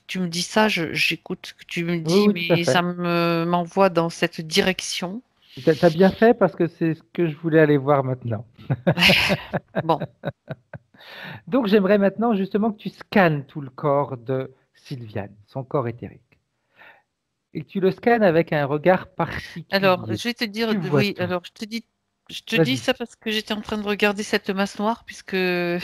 tu me dis ça, j'écoute ce que tu me Oui, dis, oui, tout à mais ça fait. m'envoie dans cette direction. Tu as bien fait parce que c'est ce que je voulais aller voir maintenant. Bon, Donc j'aimerais maintenant justement que tu scannes tout le corps de Sylviane, son corps éthérique. Et que tu le scannes avec un regard alors particulier. je vais te dire, Tu vois oui, tout. alors je te dis Vas-y. ça parce que j'étais en train de regarder cette masse noire, puisque je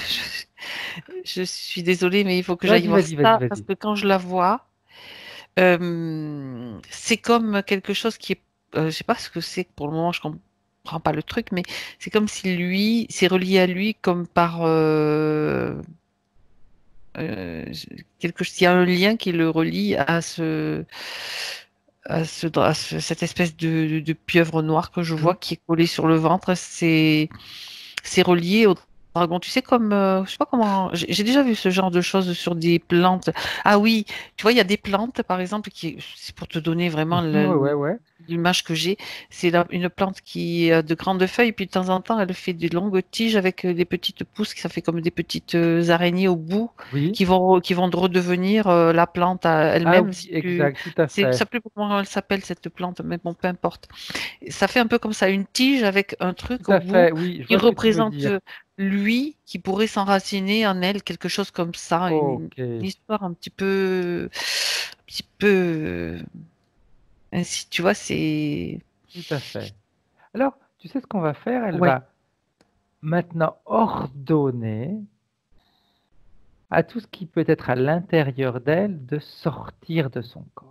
suis désolée, mais il faut que j'aille Vas-y, voir vas-y, vas-y, ça, parce vas-y. que quand je la vois, c'est comme quelque chose qui est, je sais pas ce que c'est, pour le moment je comprends pas le truc, mais c'est comme si lui, c'est relié à lui comme par euh, il y a un lien qui le relie cette espèce de pieuvre noire que je vois Mhm. qui est collée sur le ventre. C'est relié. dragon. Tu sais, comme, je sais pas comment, j'ai déjà vu ce genre de choses sur des plantes. Ah oui, tu vois, il y a des plantes, par exemple, c'est pour te donner vraiment Mhm, ouais, ouais, ouais. l'image que j'ai, c'est une plante qui a de grandes feuilles, puis de temps en temps, elle fait des longues tiges avec des petites pousses, ça fait comme des petites araignées au bout, Oui. qui vont redevenir la plante Ah elle-même. oui, exact, tout à Je ne fait. sais plus comment elle s'appelle cette plante, mais bon, peu importe. Ça fait un peu comme ça, une tige avec un Tout truc au à bout fait, oui, je qui vois ce que tu veux représente dire. lui, qui pourrait s'enraciner en elle, quelque chose comme ça, Ok, une histoire un petit peu, ainsi, tu vois, c'est, tout à fait. Alors, tu sais ce qu'on va faire? Elle ouais, va maintenant ordonner à tout ce qui peut être à l'intérieur d'elle de sortir de son corps.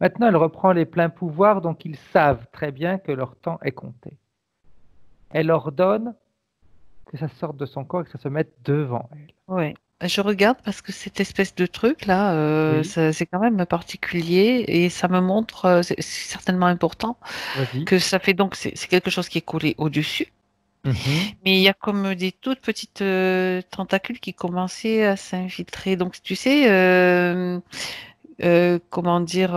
Maintenant, elle reprend les pleins pouvoirs, donc ils savent très bien que leur temps est compté. Elle ordonne que ça sorte de son corps et que ça se mette devant elle. ouais. Je regarde parce que cette espèce de truc là, Oui, c'est quand même particulier et ça me montre, c'est certainement important, vas-y. que ça fait donc, c'est quelque chose qui est collé au-dessus. Mhm. Mais il y a comme des toutes petites tentacules qui commençaient à s'infiltrer. Donc, tu sais, comment dire,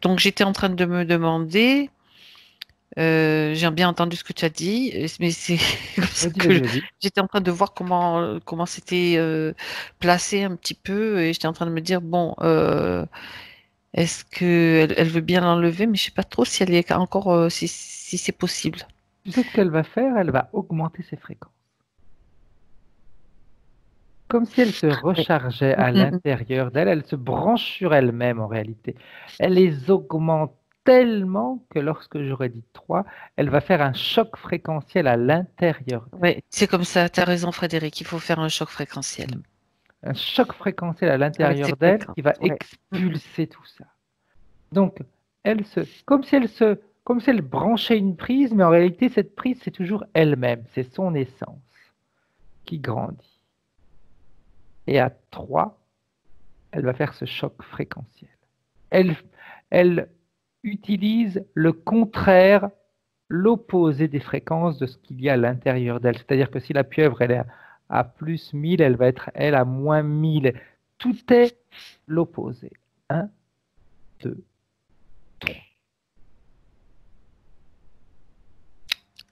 donc j'étais en train de me demander, j'ai bien entendu ce que tu as dit, mais c'est comme ça Vas-y, que vas-y, vas-y. j'étais en train de voir comment c'était placé un petit peu, et j'étais en train de me dire, bon, est-ce que elle veut bien l'enlever, mais je sais pas trop si elle est encore, si c'est possible. Tu sais ce qu'elle va faire? Elle va augmenter ses fréquences. Comme si elle se Oui. rechargeait Mm, à mm, mm. l'intérieur d'elle, elle se branche sur elle-même en réalité. Elle les augmente tellement que lorsque j'aurai dit 3, elle va faire un choc fréquentiel à l'intérieur d'elle. Ouais, c'est comme ça, tu as raison Frédéric, il faut faire un choc fréquentiel Hmm. Un choc fréquentiel à avec ces l'intérieur d'elle fréquences. qui va Ouais. Mm, mm. expulser tout ça. Donc, comme si elle branchait une prise, mais en réalité, cette prise, c'est toujours elle-même, c'est son essence qui grandit. Et à 3, elle va faire ce choc fréquentiel. Elle, elle utilise le contraire, l'opposé des fréquences de ce qu'il y a à l'intérieur d'elle. C'est-à-dire que si la pieuvre, elle est à plus 1000, elle va être, elle, à moins 1000. Tout est l'opposé. Un, 2, 3.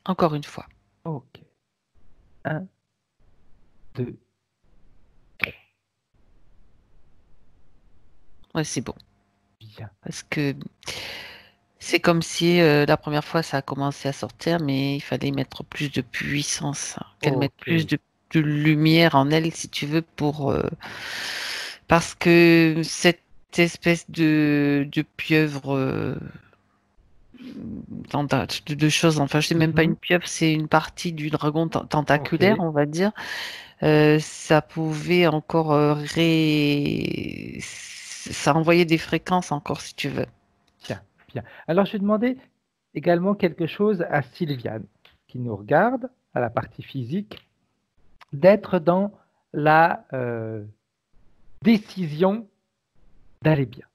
Encore une fois. OK. Un, 2. Ouais, c'est bon. Bien. Parce que c'est comme si la première fois ça a commencé à sortir, mais il fallait mettre plus de puissance, hein, qu'elle mette plus OK. de lumière en elle, si tu veux, pour parce que cette espèce de pieuvre de choses, enfin je sais même pas une Mhm. pieuvre, c'est une partie du dragon tentaculaire, OK. on va dire. Ça pouvait encore ça envoyait des fréquences encore, si tu veux. Tiens, bien. Alors, je vais demander également quelque chose à Sylviane, qui nous regarde, à la partie physique, d'être dans la décision d'aller bien.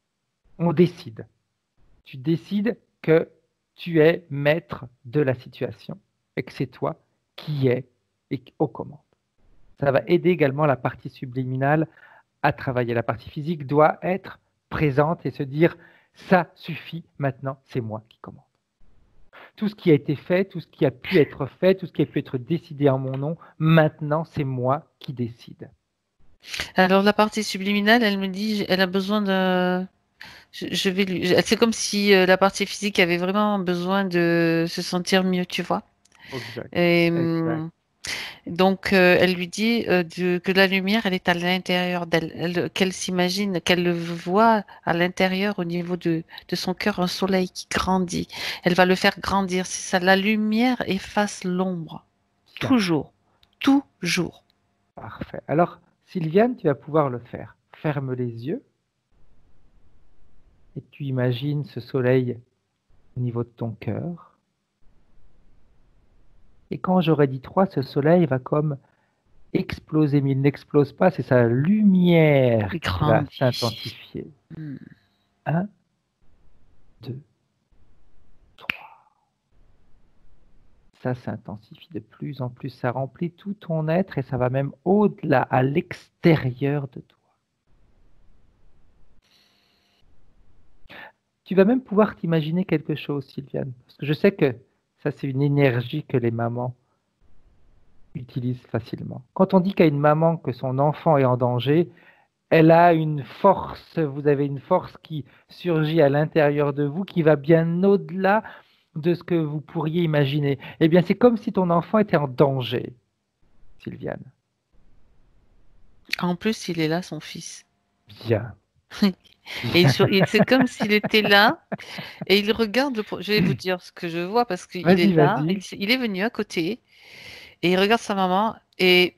On décide. Tu décides que tu es maître de la situation et que c'est toi qui es aux commandes. Ça va aider également la partie subliminale à travailler. La partie physique doit être présente et se dire, ça suffit, maintenant c'est moi qui commande. Tout ce qui a été fait, tout ce qui a pu être fait, tout ce qui a pu être décidé en mon nom, maintenant c'est moi qui décide. Alors la partie subliminale, elle me dit, elle a besoin de, je vais lui, c'est comme si la partie physique avait vraiment besoin de se sentir mieux, tu vois. Exact. Et Exact. donc elle lui dit que la lumière, elle est à l'intérieur d'elle, qu'elle s'imagine, qu'elle le voit à l'intérieur au niveau de son cœur, un soleil qui grandit. Elle va le faire grandir, c'est ça. La lumière efface l'ombre, Tiens, toujours, toujours. parfait. Alors, Sylviane, tu vas pouvoir le faire. Ferme les yeux et tu imagines ce soleil au niveau de ton cœur. Et quand j'aurai dit 3, ce soleil va comme exploser, mais il n'explose pas, c'est sa lumière Il qui va grandit. s'intensifier. Hmm. Un, 2, 3. ça s'intensifie de plus en plus, ça remplit tout ton être et ça va même au-delà, à l'extérieur de toi. Tu vas même pouvoir t'imaginer quelque chose, Sylviane, parce que je sais que ça, c'est une énergie que les mamans utilisent facilement. Quand on dit qu'à une maman que son enfant est en danger, elle a une force, vous avez une force qui surgit à l'intérieur de vous, qui va bien au-delà de ce que vous pourriez imaginer. Eh bien, c'est comme si ton enfant était en danger, Sylviane. En plus, il est là, son fils. Bien. Et c'est comme s'il était là et il regarde je vais vous dire ce que je vois parce qu'il est Vas-y, là, vas-y. il est venu à côté et il regarde sa maman et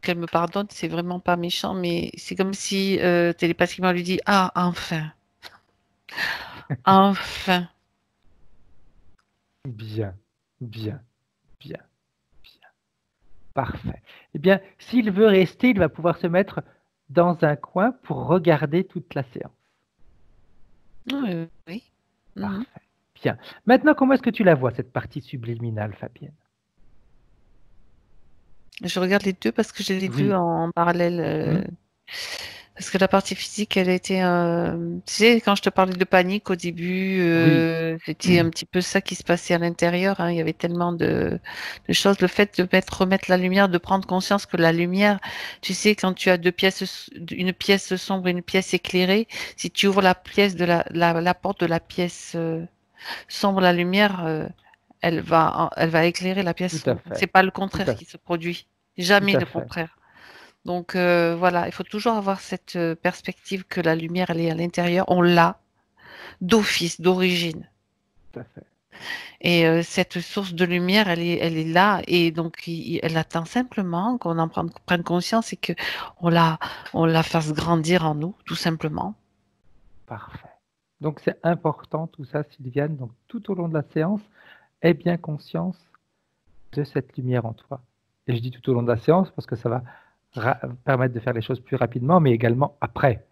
qu'elle me pardonne, c'est vraiment pas méchant, mais c'est comme si télépathiquement elle lui dit, ah, enfin, enfin. Bien, bien, bien, bien. Parfait. Eh bien, s'il veut rester, il va pouvoir se mettre dans un coin pour regarder toute la séance. Oui, oui. Mhm. Parfait. Bien. Maintenant, comment est-ce que tu la vois, cette partie subliminale, Fabienne? Je regarde les deux parce que j'ai les deux Oui. en parallèle. Mhm. Parce que la partie physique, elle était. Tu sais, quand je te parlais de panique au début, Oui. c'était un petit peu ça qui se passait à l'intérieur, hein. Il y avait tellement de choses. Le fait de remettre la lumière, de prendre conscience que la lumière, tu sais, quand tu as deux pièces, une pièce sombre et une pièce éclairée, si tu ouvres la pièce de la porte de la pièce sombre, la lumière, elle va éclairer la pièce Tout à sombre. C'est fait. pas le Tout contraire à qui fait. se produit. Tout Jamais à le fait. contraire. Donc voilà, il faut toujours avoir cette perspective que la lumière, elle est à l'intérieur. On l'a d'office, d'origine. Tout à fait. Et cette source de lumière, elle est là. Et donc, elle attend simplement qu'on en prenne conscience et que on on la fasse grandir en nous, tout simplement. Parfait. Donc, c'est important tout ça, Sylviane. Donc, tout au long de la séance, aie bien conscience de cette lumière en toi. Et je dis tout au long de la séance parce que ça va permettre de faire les choses plus rapidement, mais également après.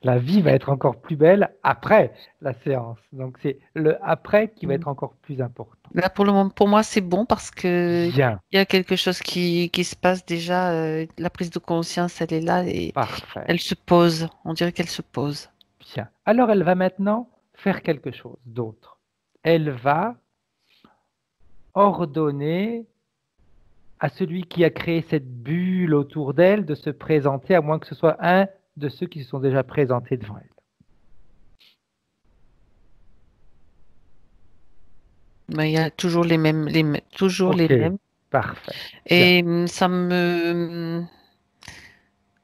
La vie va être encore plus belle après la séance. Donc, c'est le après qui va Mm. être encore plus important. Là, pour le moment, pour moi, c'est bon parce que Bien, il y a quelque chose qui se passe déjà. La prise de conscience, elle est là et parfait, elle se pose. On dirait qu'elle se pose. bien. Alors, elle va maintenant faire quelque chose d'autre. Elle va ordonner à celui qui a créé cette bulle autour d'elle de se présenter, à moins que ce soit un de ceux qui se sont déjà présentés devant elle. Mais il y a toujours toujours les Ok, mêmes. parfait, bien. Et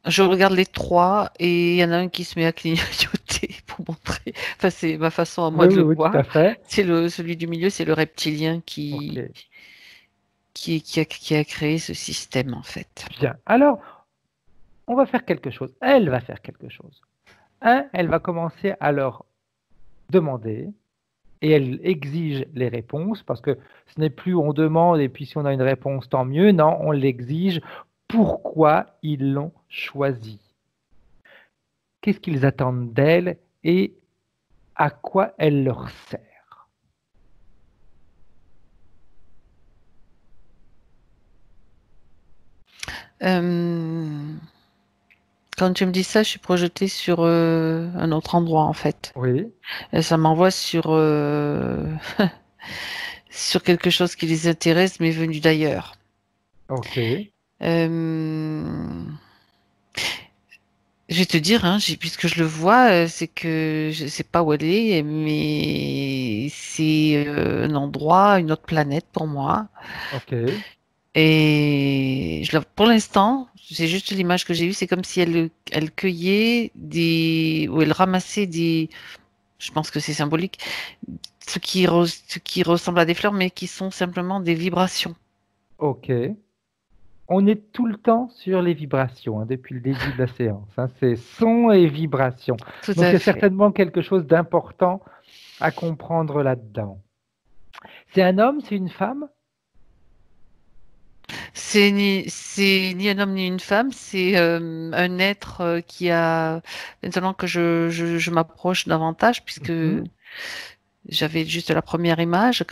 je regarde les trois et il y en a un qui se met à clignoter pour montrer. Enfin, c'est ma façon à moi Oui, de oui, le oui, tout à voir. fait. C'est celui du milieu, c'est le reptilien Ok, qui a créé ce système, en fait. bien. Alors, on va faire quelque chose. Elle va faire quelque chose. Elle va commencer à leur demander et elle exige les réponses parce que ce n'est plus on demande et puis si on a une réponse, tant mieux. Non, on l'exige. Pourquoi ils l'ont choisi? Qu'est-ce qu'ils attendent d'elle et à quoi elle leur sert? Euh, Quand tu me dis ça, je suis projetée sur un autre endroit, en fait. Oui, Et ça m'envoie sur, sur quelque chose qui les intéresse, mais venu d'ailleurs. ok, Euh, Je vais te dire, hein, puisque je le vois, c'est que je sais pas où elle est, mais c'est un endroit, une autre planète pour moi. ok, Et pour l'instant, c'est juste l'image que j'ai eue, c'est comme si elle cueillait ou elle ramassait je pense que c'est symbolique, ce qui ressemble à des fleurs, mais qui sont simplement des vibrations. ok. On est tout le temps sur les vibrations hein, depuis le début de la séance. Hein, c'est son et vibrations. Tout Donc il à y a fait. certainement quelque chose d'important à comprendre là-dedans. C'est un homme, c'est une femme? C'est ni un homme ni une femme, c'est un être qui a, maintenant que je m'approche davantage, puisque Mhm. J'avais juste la première image.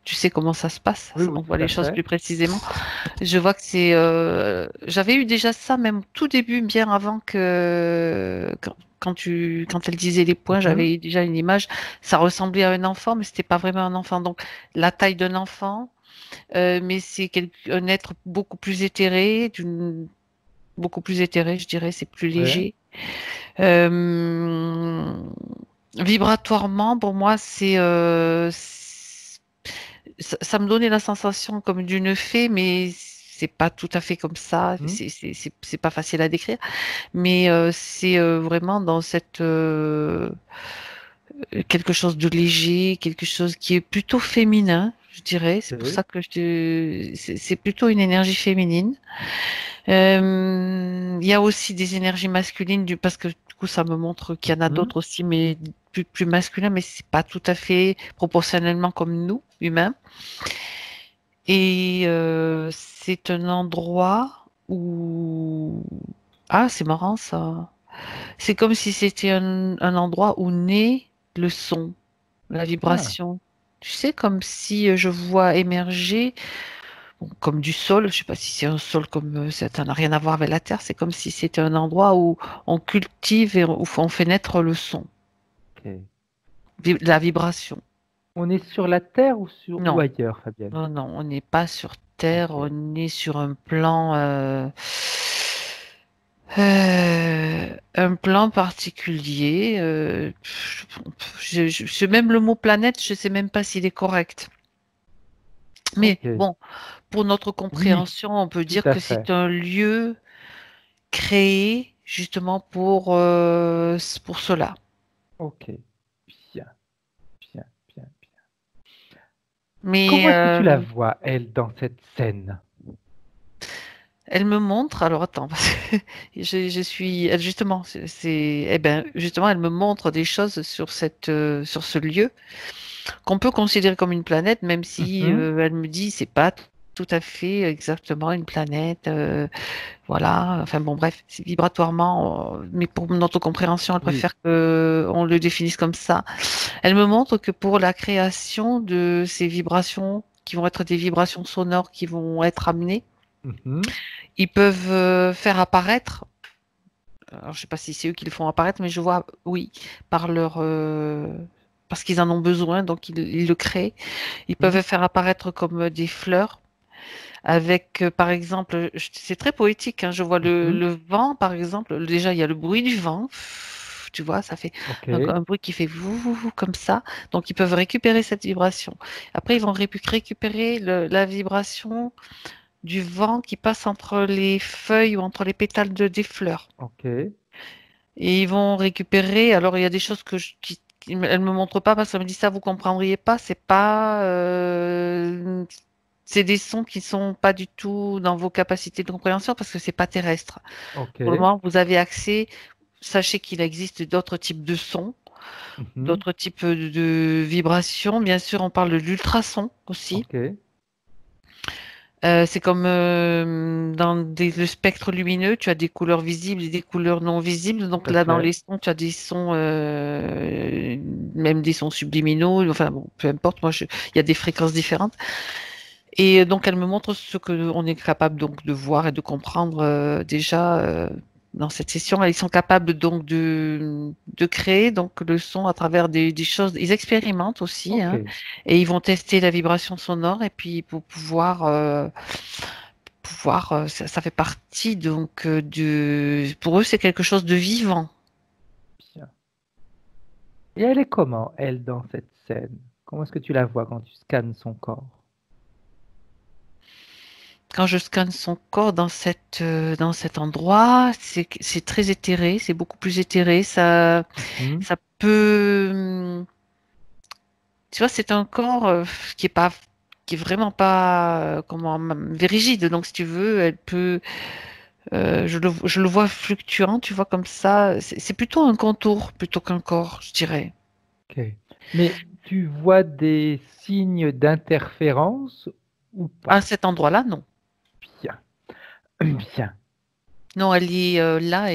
Tu sais comment ça se passe, Oui, on oui, voit tout les à choses fait. plus précisément. Je vois que c'est. J'avais eu déjà ça même au tout début, bien avant que quand elle disait les points, Mhm. j'avais eu déjà une image. Ça ressemblait à un enfant, mais c'était pas vraiment un enfant. Donc la taille d'un enfant, mais c'est un être beaucoup plus éthéré, beaucoup plus éthéré, je dirais. C'est plus Ouais. léger. Euh, Vibratoirement, pour moi, ça me donnait la sensation comme d'une fée, mais c'est pas tout à fait comme ça. Mhm. C'est pas facile à décrire, mais c'est vraiment dans cette quelque chose de léger, quelque chose qui est plutôt féminin, je dirais. C'est pour Ok. ça que c'est plutôt une énergie féminine. Il y a aussi des énergies masculines parce que du coup ça me montre qu'il y en a Mhm. d'autres aussi, mais plus masculins, mais c'est pas tout à fait proportionnellement comme nous, humains. Et c'est un endroit où... Ah, c'est marrant ça. C'est comme si c'était un endroit où naît le son, la Ah, vibration. Tu sais, comme si je vois émerger, bon, comme du sol, je sais pas si c'est un sol comme ça n'a rien à voir avec la terre, c'est comme si c'était un endroit où on cultive et où on fait naître le son, ok. la vibration. On est sur la Terre ou Non, ailleurs, Fabienne? non, non, on n'est pas sur Terre, Ok. on est sur un plan, un plan particulier. Même le mot planète, je sais même pas s'il est correct. Mais Ok. bon, pour notre Oui, compréhension, on peut tout dire à que fait. c'est un lieu créé justement pour cela. Ok. Bien, bien, bien, bien. Mais Comment est-ce que tu la vois, elle, dans cette scène? elle me montre, alors attends, parce que je suis, justement, eh ben, justement, elle me montre des choses sur ce lieu qu'on peut considérer comme une planète, même si Mhm. elle me dit c'est pas tout à fait exactement une planète, voilà. Enfin bon, bref, c'est vibratoirement, mais pour notre compréhension, elle Oui. préfère que on le définisse comme ça. Elle me montre que pour la création de ces vibrations, qui vont être des vibrations sonores qui vont être amenées, Mhm. ils peuvent faire apparaître. Alors, je sais pas si c'est eux qui le font apparaître, mais je vois, oui, par parce qu'ils en ont besoin, donc ils le créent. Ils Mhm. peuvent faire apparaître comme des fleurs, avec, par exemple, c'est très poétique, hein, je vois Mhm. le vent, par exemple. Déjà, il y a le bruit du vent. Tu vois, ça fait Ok. un bruit qui fait vous, vous, vous, comme ça. Donc, ils peuvent récupérer cette vibration. Après, ils vont récupérer la vibration du vent qui passe entre les feuilles ou entre les pétales des fleurs. Ok. Et ils vont récupérer. Alors, il y a des choses elle me montre pas parce qu'elle me dit ça, vous comprendriez pas. C'est pas. C'est des sons qui sont pas du tout dans vos capacités de compréhension parce que c'est pas terrestre. Ok. Pour le moment, vous avez accès. Sachez qu'il existe d'autres types de sons, Mhm. d'autres types de vibrations. Bien sûr, on parle de l'ultrason aussi. Ok. C'est comme dans le spectre lumineux, tu as des couleurs visibles et des couleurs non visibles. Donc Tout à là, dans fait. les sons, tu as des sons, même des sons subliminaux. Enfin, bon, peu importe. Il y a des fréquences différentes. Et donc, elle me montre ce que on est capable donc de voir et de comprendre déjà dans cette session. Ils sont capables donc de créer donc le son à travers des choses. Ils expérimentent aussi, Ok. hein, et ils vont tester la vibration sonore et puis pour pouvoir ça fait partie donc pour eux c'est quelque chose de vivant. Bien. Et elle est comment, elle, dans cette scène? Comment est-ce que tu la vois quand tu scannes son corps? Quand je scanne son corps dans cet endroit, c'est très éthéré, c'est beaucoup plus éthéré. Mhm. Ça peut, tu vois, c'est un corps qui est pas, qui est vraiment pas, rigide. Donc, si tu veux, elle peut, je le vois fluctuant, tu vois, comme ça. C'est plutôt un contour plutôt qu'un corps, je dirais. Ok. Mais tu vois des signes d'interférence ou À pas? cet endroit-là, non. Bien. Bien. Non, elle est là,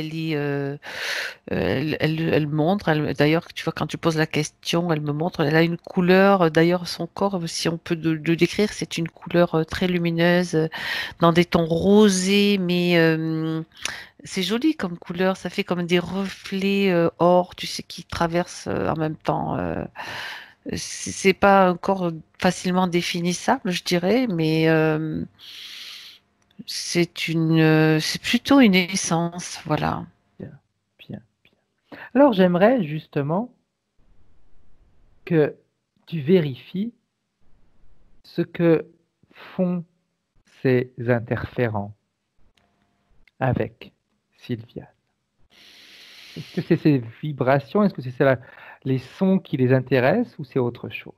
elle montre. D'ailleurs, tu vois, quand tu poses la question, elle me montre. Elle a une couleur. D'ailleurs, son corps, si on peut le décrire, c'est une couleur très lumineuse, dans des tons rosés, mais c'est joli comme couleur. Ça fait comme des reflets or, tu sais, qui traversent en même temps. C'est pas encore facilement définissable, je dirais, mais c'est plutôt une essence, voilà. Bien, bien, bien. Alors, j'aimerais justement que tu vérifies ce que font ces interférents avec Sylvia. Est-ce que c'est ces vibrations? Est-ce que c'est les sons qui les intéressent ou c'est autre chose?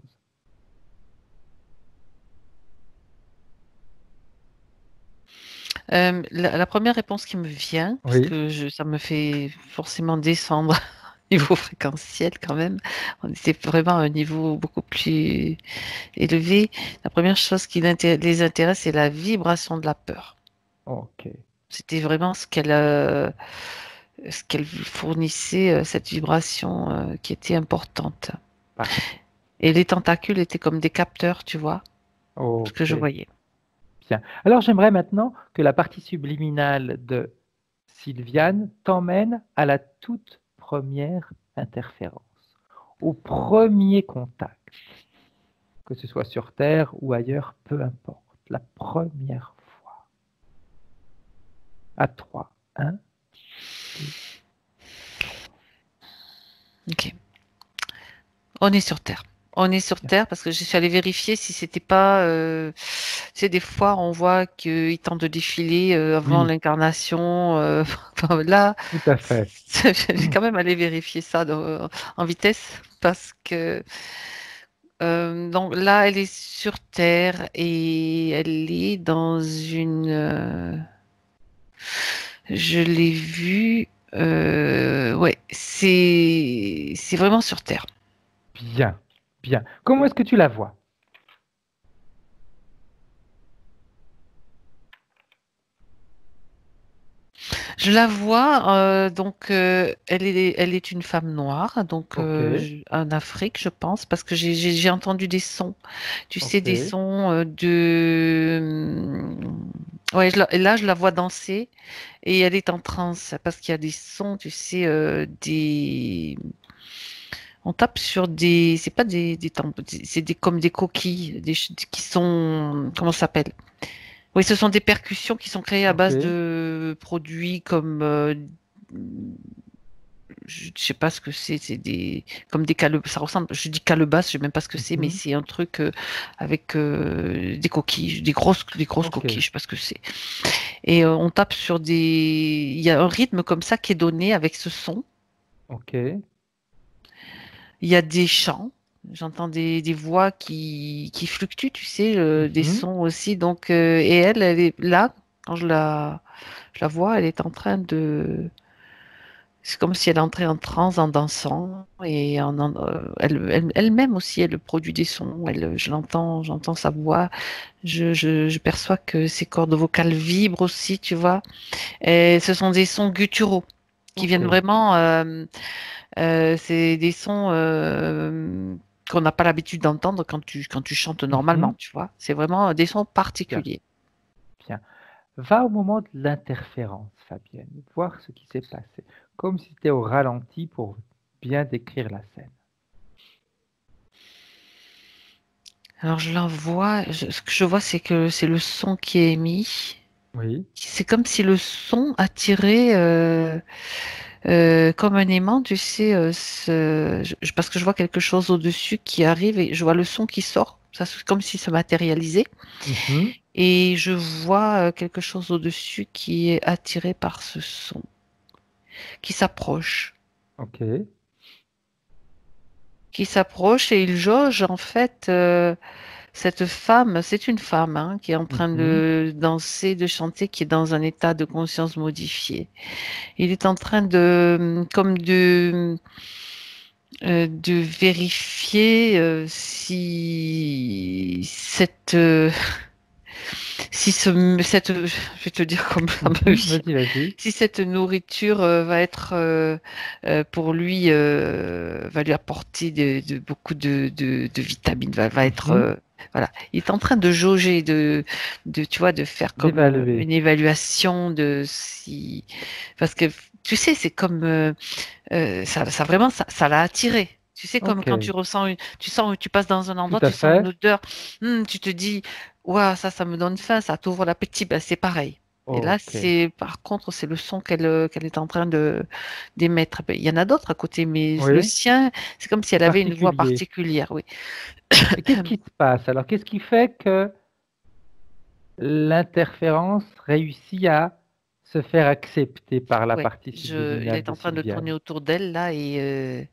La première réponse qui me vient, parce Oui, que ça me fait forcément descendre au niveau fréquentiel quand même, on était vraiment à un niveau beaucoup plus élevé. La première chose qui les intéresse, c'est la vibration de la peur. ok. C'était vraiment ce qu'elle fournissait, cette vibration qui était importante. Parfait. Et les tentacules étaient comme des capteurs, tu vois, ce que Ok, je voyais. bien. Alors j'aimerais maintenant que la partie subliminale de Sylviane t'emmène à la toute première interférence, au premier contact, que ce soit sur Terre ou ailleurs, peu importe. La première fois. À 3. 1, 2, Ok. On est sur Terre. On est sur bien. Terre parce que je suis allée vérifier si c'était pas. Tu sais, des fois, on voit qu'ils tentent de défiler avant Oui, l'incarnation. Enfin, là, tout à fait. j'ai quand même allé vérifier ça en vitesse parce que donc là, elle est sur Terre et elle est dans une. Je l'ai vue. Ouais, c'est vraiment sur Terre. Bien, bien. Comment est-ce que tu la vois? Je la vois, donc elle est une femme noire, donc Ok, en Afrique, je pense, parce que j'ai entendu des sons, tu sais, des ok, sons ouais, et là, je la vois danser et elle est en transe parce qu'il y a des sons, tu sais, on tape sur c'est pas c'est comme des coquilles, qui sont, comment ça s'appelle? Oui, ce sont des percussions qui sont créées à ok, base de produits comme, je sais pas ce que c'est comme des calebasses, ça ressemble, je dis calebasse, je sais même pas ce que c'est, mais mhm, c'est un truc avec des coquilles, des grosses ok, coquilles, je sais pas ce que c'est. Et on tape sur il y a un rythme comme ça qui est donné avec ce son. ok, Il y a des chants. J'entends des voix qui fluctuent, tu sais, des mhm, sons aussi. Donc, et elle est là, quand je la vois, elle est en train de. C'est comme si elle entrait en transe en dansant et elle-même aussi, elle produit des sons. Je l'entends, j'entends sa voix. Je perçois que ses cordes vocales vibrent aussi, tu vois. Et ce sont des sons gutturaux qui ok, viennent vraiment. C'est des sons qu'on n'a pas l'habitude d'entendre quand tu chantes normalement, mhm, tu vois. C'est vraiment des sons bien, particuliers. bien. Va au moment de l'interférence, Fabienne, voir ce qui s'est passé, comme si tu étais au ralenti pour bien décrire la scène. Alors je la vois, ce que je vois, c'est que c'est le son qui est émis. Oui, C'est comme si le son attirait comme un aimant, tu sais, parce que je vois quelque chose au-dessus qui arrive et je vois le son qui sort. Ça, c'est comme s'il se matérialisait. mhm, Et je vois quelque chose au-dessus qui est attiré par ce son, qui s'approche. ok, Qui s'approche et il jauge en fait cette femme, c'est une femme hein, qui est en train mhm, de danser, de chanter, qui est dans un état de conscience modifié. Il est en train comme de vérifier si je vais te dire comme ça me vient. Vas-y, vas-y. Si cette nourriture va être pour lui, va lui apporter beaucoup de vitamines, va être, Mhm. voilà. Il est en train de jauger, tu vois, de faire comme D'évaluer. une évaluation de si, parce que tu sais, c'est comme ça vraiment, ça l'a attiré. Tu sais, comme Ok, quand tu sens, tu passes dans un tout endroit, à tu sens une fait. odeur, tu te dis, waouh, ça me donne faim, ça t'ouvre l'appétit, ben, c'est pareil. Et là, Ok. par contre, c'est le son qu'elle est en train d'émettre. Ben, il y en a d'autres à côté, mais le Oui, sien, c'est comme si elle avait une voix particulier. particulière, oui. Et qu'est-ce qui se passe? Alors, qu'est-ce qui fait que l'interférence réussit à se faire accepter par la Ouais, partie il subliminale est de en train de tourner Sylviane? autour d'elle là et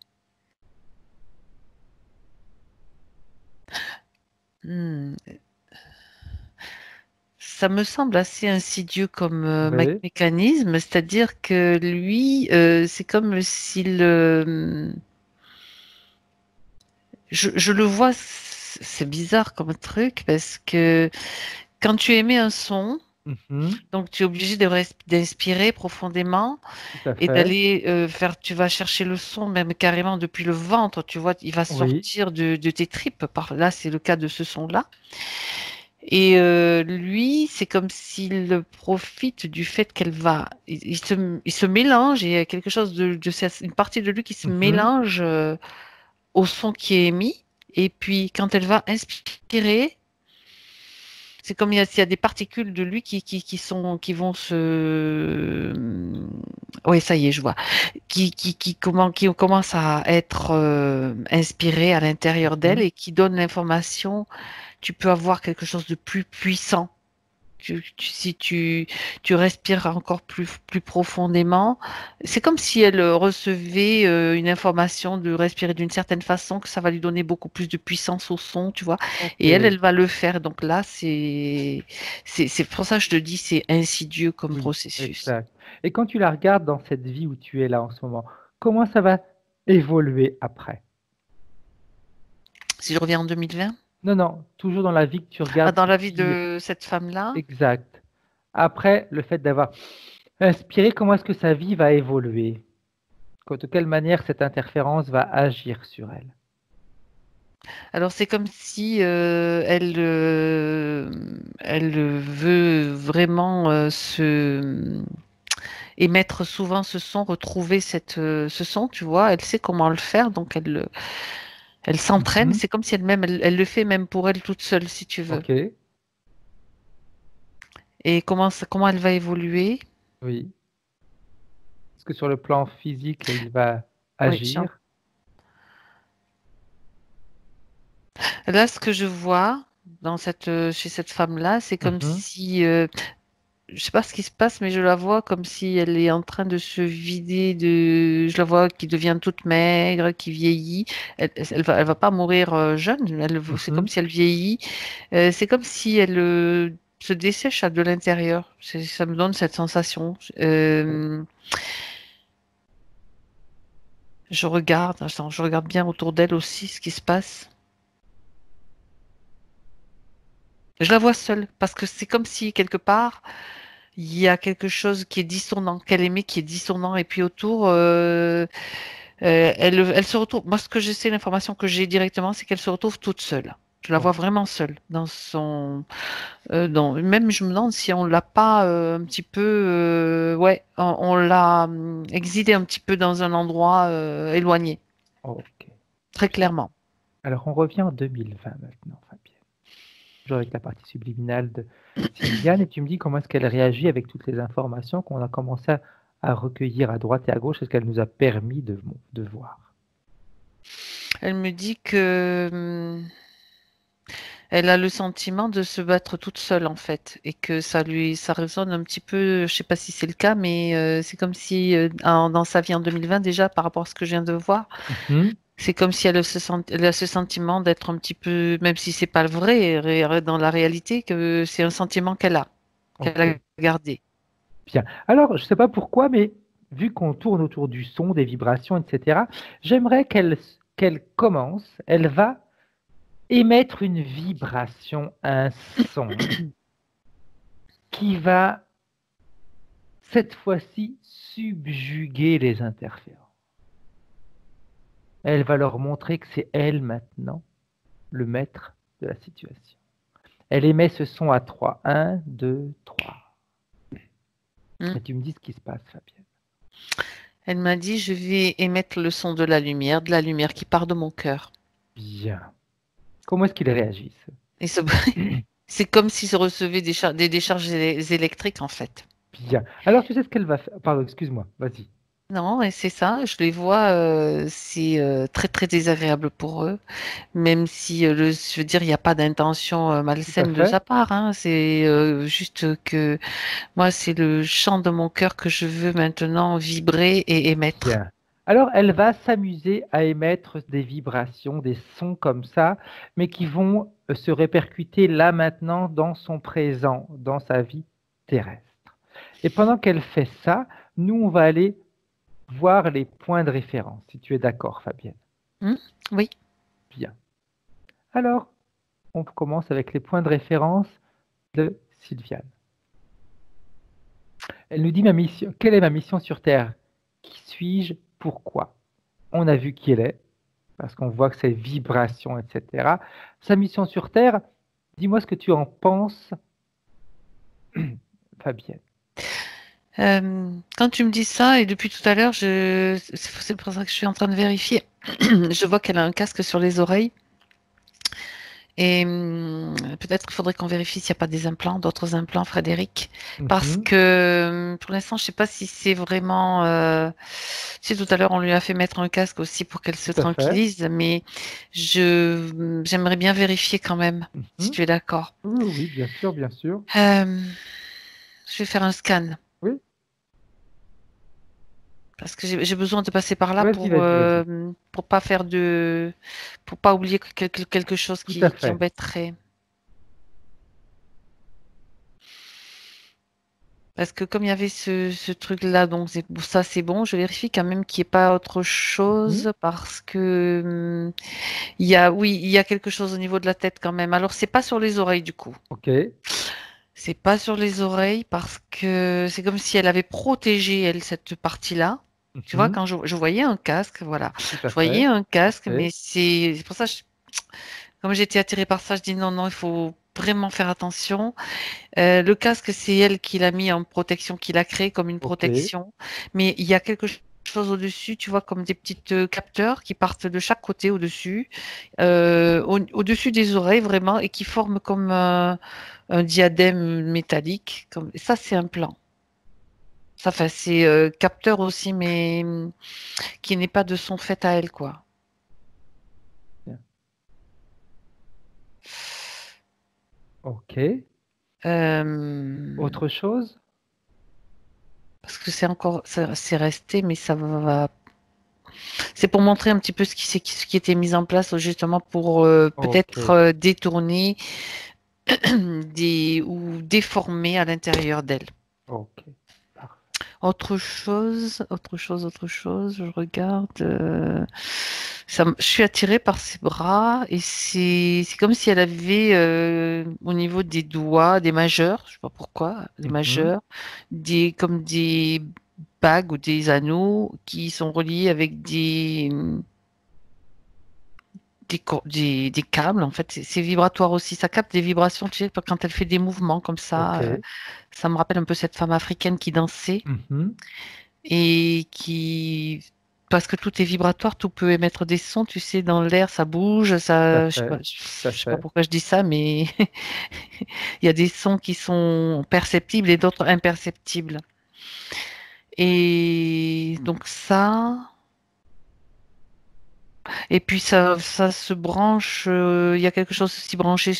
hmm, ça me semble assez insidieux comme Oui. mécanisme, c'est-à-dire que lui, c'est comme s'il, je le vois, c'est bizarre comme truc parce que quand tu émets un son, Mhm. donc tu es obligé d'inspirer profondément Tout à et fait. d'aller tu vas chercher le son même carrément depuis le ventre, tu vois, il va Oui. sortir de tes tripes. Là, c'est le cas de ce son-là. Et lui, c'est comme s'il profite du fait qu'elle va, il se mélange, et il y a quelque chose une partie de lui qui se Mhm. mélange au son qui est émis. Et puis, quand elle va inspirer, c'est comme s'il y a des particules de lui qui vont se, oui, ça y est, je vois, qui commencent à être inspirées à l'intérieur d'elle Mhm. et qui donnent l'information. Tu peux avoir quelque chose de plus puissant. Si tu respires encore plus profondément, c'est comme si elle recevait une information de respirer d'une certaine façon, que ça va lui donner beaucoup plus de puissance au son, tu vois. Ok. Et elle va le faire. Donc là, c'est pour ça que je te dis, c'est insidieux comme Oui, processus. exact. Et quand tu la regardes dans cette vie où tu es là en ce moment, comment ça va évoluer après? Si je reviens en 2020, Non, non, toujours dans la vie que tu ah, regardes dans la vie depuis. de cette femme-là, Exact. Après, le fait d'avoir inspiré, comment est-ce que sa vie va évoluer? De quelle manière cette interférence va agir sur elle? alors c'est comme si elle veut vraiment émettre souvent ce son, retrouver ce son, tu vois. Elle sait comment le faire, donc elle s'entraîne. Mhm. C'est comme si elle-même, elle le fait même pour elle toute seule, si tu veux. Ok, Et comment elle va évoluer? oui. Est-ce que sur le plan physique, elle va Oui, agir? là, ce que je vois chez cette femme-là, c'est comme Mhm. si, je sais pas ce qui se passe, mais je la vois comme si elle est en train de se vider je la vois qui devient toute maigre, qui vieillit. Elle va pas mourir jeune. C'est comme Mhm. si elle vieillit. C'est comme si elle se dessèche de l'intérieur. Ça me donne cette sensation. Je regarde bien autour d'elle aussi ce qui se passe. Je la vois seule parce que c'est comme si quelque part il y a quelque chose qui est dissonant, qu'elle aimait, qui est dissonant, et puis autour, elle se retrouve. Moi, ce que je sais, l'information que j'ai directement, c'est qu'elle se retrouve toute seule. Je la Oh, vois vraiment seule même je me demande si on l'a pas un petit peu, ouais, on l'a exilée un petit peu dans un endroit éloigné, ok. très clairement. Alors, on revient en 2020 maintenant, Fabienne. Toujours avec la partie subliminale de Sylviane, et tu me dis comment est-ce qu'elle réagit avec toutes les informations qu'on a commencé à recueillir à droite et à gauche, et ce qu'elle nous a permis de voir. Elle me dit que elle a le sentiment de se battre toute seule en fait et que ça résonne un petit peu, je sais pas si c'est le cas, mais c'est comme si dans sa vie en 2020 déjà par rapport à ce que je viens de voir, Mhm. c'est comme si elle a ce sentiment d'être un petit peu, même si c'est pas le vrai dans la réalité, que c'est un sentiment qu'elle Ok, a gardé. bien. Alors, je ne sais pas pourquoi, mais vu qu'on tourne autour du son, des vibrations, etc., j'aimerais qu'elle commence, elle va émettre une vibration, un son qui va, cette fois-ci, subjuguer les interférences. Elle va leur montrer que c'est elle maintenant, le maître de la situation. Elle émet ce son à 3. 1, 2, 3. Et tu me dis ce qui se passe, Fabienne. Elle m'a dit, je vais émettre le son de la lumière qui part de mon cœur. Bien. Comment est-ce qu'ils réagissent? Et c'est comme s'ils se recevaient des décharges électriques, en fait. Bien. Alors, tu sais ce qu'elle va faire? Pardon, excuse-moi, vas-y. Non, et c'est ça, je les vois, c'est très très désagréable pour eux, même si, je veux dire, il n'y a pas d'intention malsaine de fait. sa part, hein. C'est juste que moi, c'est le chant de mon cœur que je veux maintenant vibrer et émettre. Bien. Alors, elle va s'amuser à émettre des vibrations, des sons comme ça, mais qui vont se répercuter là maintenant dans son présent, dans sa vie terrestre. Et pendant qu'elle fait ça, nous, on va aller voir les points de référence, si tu es d'accord, Fabienne. Oui. Bien. Alors, on commence avec les points de référence de Sylviane. Elle nous dit ma mission. Quelle est ma mission sur Terre? Qui suis-je? Pourquoi? On a vu qui elle est, parce qu'on voit que c'est vibration, etc. Sa mission sur Terre, dis-moi ce que tu en penses, Fabienne. Quand tu me dis ça, et depuis tout à l'heure, c'est pour ça que je suis en train de vérifier, je vois qu'elle a un casque sur les oreilles. Et peut-être qu'il faudrait qu'on vérifie s'il n'y a pas des implants, d'autres implants, Frédéric. Parce que pour l'instant, je ne sais pas si c'est vraiment... Si tout à l'heure, on lui a fait mettre un casque aussi pour qu'elle se tranquillise, mais j'aimerais bien vérifier quand même, si tu es d'accord. Oui, bien sûr, bien sûr. Je vais faire un scan. Oui. Parce que j'ai besoin de passer par là Vas-y. pour pas faire de... pour pas oublier quelque chose qui embêterait. Parce que comme il y avait ce truc-là, donc ça c'est bon, je vérifie quand même qu'il n'y ait pas autre chose parce que il y a quelque chose au niveau de la tête quand même. Alors c'est pas sur les oreilles du coup. Ok. C'est pas sur les oreilles parce que c'est comme si elle avait protégé elle cette partie-là. Tu vois, quand je voyais un casque, voilà, je voyais un casque, mais c'est pour ça, comme j'étais attirée par ça, je dis non, il faut vraiment faire attention. Le casque, c'est elle qui l'a mis en protection, qui l'a créé comme une protection. Mais il y a quelque chose au-dessus, tu vois, comme des petites capteurs qui partent de chaque côté au-dessus, au-dessus des oreilles vraiment, et qui forment comme un diadème métallique. Ça, c'est un plan. Ça, c'est capteur aussi, mais qui n'est pas de son fait à elle, quoi. Ok. Autre chose? Parce que c'est resté, mais ça va. C'est pour montrer un petit peu ce qui était mis en place justement pour peut-être détourner ou déformer à l'intérieur d'elle. Ok. Autre chose, je regarde. Je suis attirée par ses bras et c'est comme si elle avait au niveau des doigts, des majeurs, je sais pas pourquoi, des majeurs, comme des bagues ou des anneaux qui sont reliés avec des câbles. En fait, c'est vibratoire aussi. Ça capte des vibrations, tu sais, quand elle fait des mouvements comme ça. Ça me rappelle un peu cette femme africaine qui dansait et parce que tout est vibratoire, tout peut émettre des sons, tu sais, dans l'air, ça bouge, ça, je sais pas pourquoi je dis ça, mais il y a des sons qui sont perceptibles et d'autres imperceptibles. Et donc ça, et puis ça se branche, il y a quelque chose aussi branché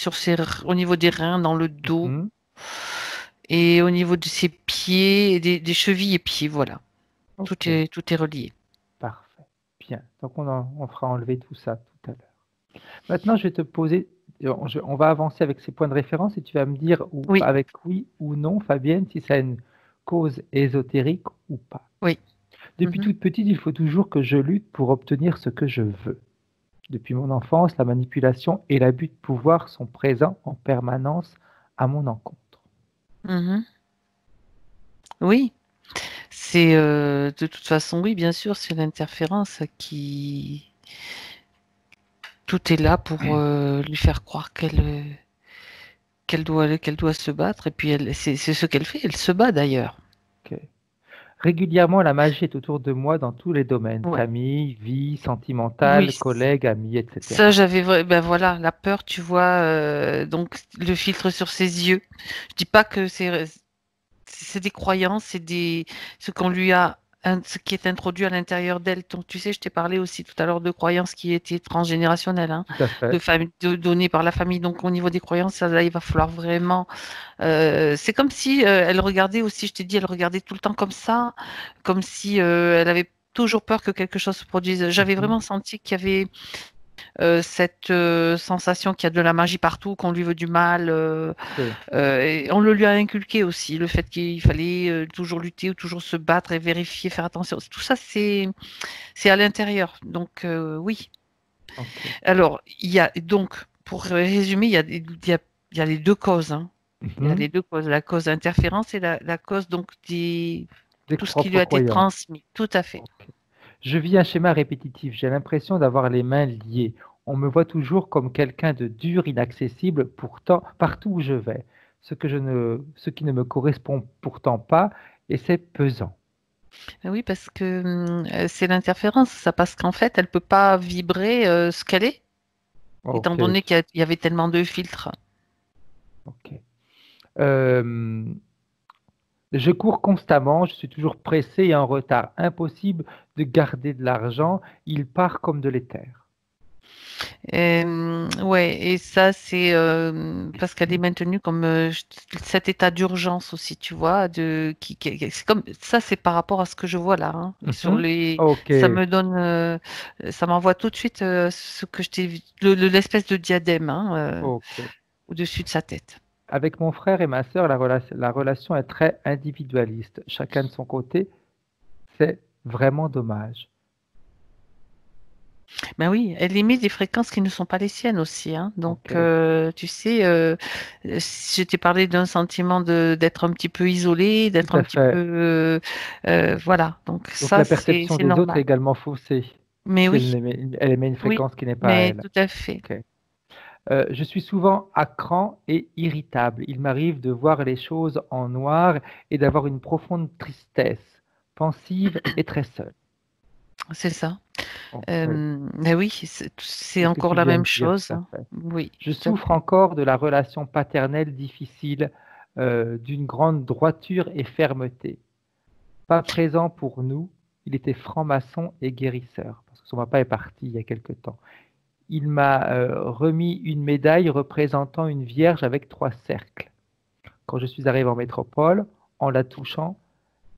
au niveau des reins, dans le dos, et au niveau de ses pieds, des chevilles et pieds, voilà. Tout est relié. Parfait. Bien. Donc, on fera enlever tout ça tout à l'heure. Maintenant, je vais te poser... On va avancer avec ces points de référence et tu vas me dire avec oui ou non, Fabienne, si ça a une cause ésotérique ou pas. Oui. Depuis toute petite, il faut toujours que je lutte pour obtenir ce que je veux. Depuis mon enfance, la manipulation et l'abus de pouvoir sont présents en permanence à mon encontre. Mhm. Oui, c'est de toute façon, oui, bien sûr, c'est l'interférence qui tout est là pour lui faire croire qu'elle doit se battre et puis c'est ce qu'elle fait, elle se bat d'ailleurs. Ok. Régulièrement, la magie est autour de moi dans tous les domaines, Ouais. famille, vie, Oui, sentimentale, collègues, amis, ça etc. ben voilà, la peur, tu vois, donc le filtre sur ses yeux. Je dis pas que c'est des croyances, ce qu'on lui a, ce qui est introduit à l'intérieur d'elle. Donc, tu sais, je t'ai parlé aussi tout à l'heure de croyances qui étaient transgénérationnelles, hein, Tout à fait. données par la famille. Donc, au niveau des croyances, ça, là, il va falloir vraiment. C'est comme si elle regardait aussi, je t'ai dit, elle regardait tout le temps comme ça, comme si elle avait toujours peur que quelque chose se produise. J'avais Mhm. vraiment senti qu'il y avait cette sensation qu'il y a de la magie partout, qu'on lui veut du mal. Oui. Et on le lui a inculqué aussi, le fait qu'il fallait toujours lutter ou toujours se battre et vérifier, faire attention. Tout ça, c'est à l'intérieur. Donc, oui. Ok. Alors, il y a donc, pour résumer, il y a les deux causes, hein. Il y a Mhm. les deux causes, la cause d'interférence et la cause donc Des tout ce qui propres lui a été croyances. transmis. Tout à fait. Ok. Je vis un schéma répétitif. J'ai l'impression d'avoir les mains liées. On me voit toujours comme quelqu'un de dur, inaccessible, pourtant, partout où je vais. Ce qui ne me correspond pourtant pas, et c'est pesant. Oui, parce que c'est l'interférence, ça, parce qu'en fait, elle peut pas vibrer ce qu'elle est, étant Ok, donné il y avait tellement de filtres. ok. Euh, je cours constamment, je suis toujours pressé et en retard. Impossible de garder de l'argent, il part comme de l'éther. Ouais, et ça, c'est parce qu'elle est maintenue comme cet état d'urgence aussi, tu vois, c'est comme ça, c'est par rapport à ce que je vois là, hein, sur Mhm. les, Ok, ça me donne, ça m'envoie tout de suite ce que je t'ai vu, l'espèce de diadème, hein, ok. au-dessus de sa tête. Avec mon frère et ma sœur, la relation est très individualiste. Chacun de son côté, c'est vraiment dommage. Ben oui, elle émet des fréquences qui ne sont pas les siennes aussi, hein. Ok, Donc, tu sais, je t'ai parlé d'un sentiment d'être un petit peu isolé, tout d'être un à petit peu, fait. voilà. Donc Donc ça, la perception c'est des autres est normal. également faussée, Mais si oui, elle émet une oui, fréquence qui n'est pas mais elle. tout à fait. Ok. Je suis souvent à cran et irritable. Il m'arrive de voir les choses en noir et d'avoir une profonde tristesse, pensive et très seule. C'est ça. Oui, Mais oui, c'est c'est ce que encore tu la viens même de dire, chose, tout à hein. fait. Oui, Je tout à souffre fait. encore de la relation paternelle difficile, d'une grande droiture et fermeté. Pas présent pour nous, il était franc-maçon et guérisseur, parce que son papa est parti il y a quelque temps. Il m'a remis une médaille représentant une vierge avec trois cercles. Quand je suis arrivé en métropole, en la touchant,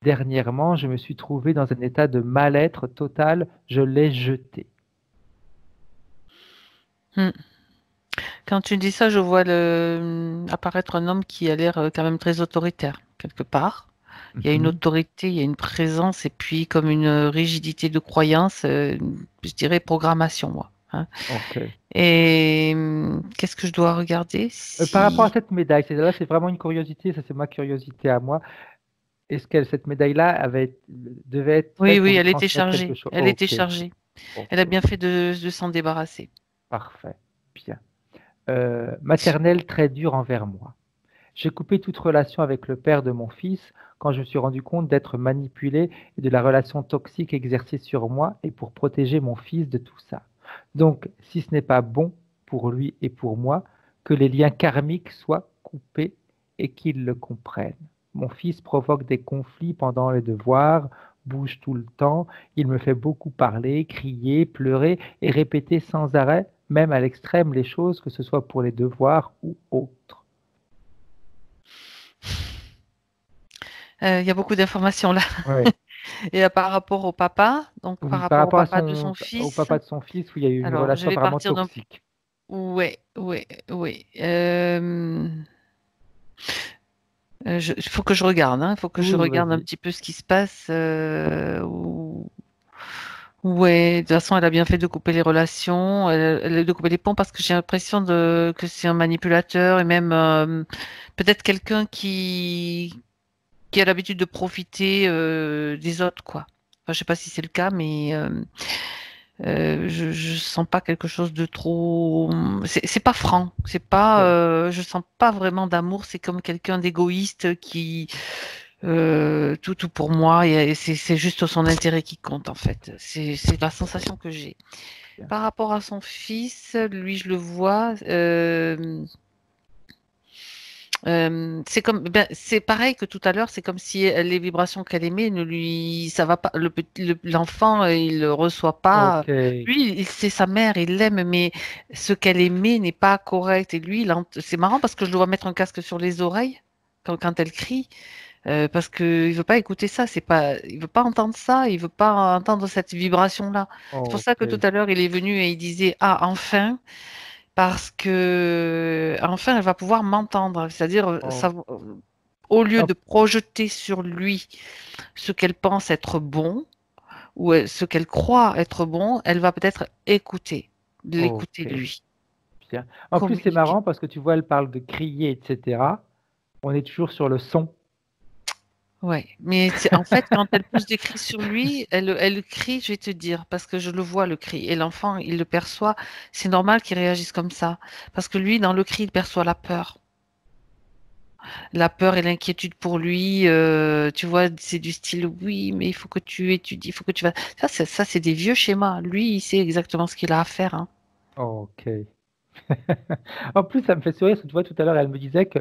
dernièrement, je me suis trouvé dans un état de mal-être total, je l'ai jetée. Hmm. Quand tu dis ça, je vois apparaître un homme qui a l'air quand même très autoritaire, quelque part. Il y a une Mhm. autorité, il y a une présence, et puis comme une rigidité de croyance, je dirais programmation, moi, hein. Ok. Et qu'est-ce que je dois regarder Par rapport à si... cette médaille, là, c'est vraiment une curiosité, ça c'est ma curiosité à moi. Est-ce que cette médaille-là devait être Oui, faite oui, pour lui elle était transmettre quelque chargée. chose? Elle était Ok, chargée. Elle a ok, bien fait de s'en débarrasser. parfait, bien. Maternelle très dure envers moi. J'ai coupé toute relation avec le père de mon fils quand je me suis rendu compte d'être manipulé et de la relation toxique exercée sur moi et pour protéger mon fils de tout ça. Donc, si ce n'est pas bon pour lui et pour moi, que les liens karmiques soient coupés et qu'il le comprenne. Mon fils provoque des conflits pendant les devoirs, bouge tout le temps, il me fait beaucoup parler, crier, pleurer et répéter sans arrêt, même à l'extrême, les choses, que ce soit pour les devoirs ou autres. Il y a beaucoup d'informations là. Oui. Et par rapport au papa, donc par Oui, par rapport au rapport à papa de son au fils, papa de son fils, où il y a eu une alors je relation vais vraiment partir d'un... toxique. Ouais, ouais, ouais. Il faut que je regarde, hein. Il faut que je Oui, regarde un vas-y. petit peu ce qui se passe. Ouais, de toute façon, elle a bien fait de couper les relations, de couper les ponts parce que j'ai l'impression que c'est un manipulateur et même peut-être quelqu'un qui a l'habitude de profiter des autres, quoi. Enfin, je sais pas si c'est le cas, mais je sens pas quelque chose de trop. C'est pas franc. C'est pas. Ok. Je sens pas vraiment d'amour. C'est comme quelqu'un d'égoïste qui tout pour moi et c'est juste son intérêt qui compte en fait. C'est la sensation que j'ai. Bien. Par rapport à son fils, lui je le vois. C'est comme, ben, c'est pareil que tout à l'heure, c'est comme si les vibrations qu'elle émet ne lui, ça va pas, l'enfant, il le reçoit pas. Ok. Lui, c'est sa mère, il l'aime, mais ce qu'elle émet n'est pas correct. Et lui, c'est marrant parce que je dois mettre un casque sur les oreilles quand elle crie, parce que il veut pas écouter ça. C'est pas, il veut pas entendre ça. Il veut pas entendre cette vibration-là. C'est pour ça que tout Ok. à l'heure, il est venu et il disait, ah, enfin parce que enfin elle va pouvoir m'entendre. C'est-à-dire, Oh. au lieu Hop. de projeter sur lui ce qu'elle pense être bon ou ce qu'elle croit être bon, elle va peut-être l'écouter Ok. lui, Bien. En plus, c'est communiquer. marrant parce que tu vois, elle parle de crier, etc. On est toujours sur le son. Ouais, mais en fait, quand elle pousse des cris sur lui, elle crie, je vais te dire, parce que je le vois le cri. Et l'enfant, il le perçoit. C'est normal qu'il réagisse comme ça. Parce que lui, dans le cri, il perçoit la peur. La peur et l'inquiétude pour lui, tu vois, c'est du style oui, mais il faut que tu étudies, il faut que tu vas. Ça, c'est des vieux schémas. Lui, il sait exactement ce qu'il a à faire, hein. Ok. En plus, ça me fait sourire, parce que tu vois, tout à l'heure, elle me disait que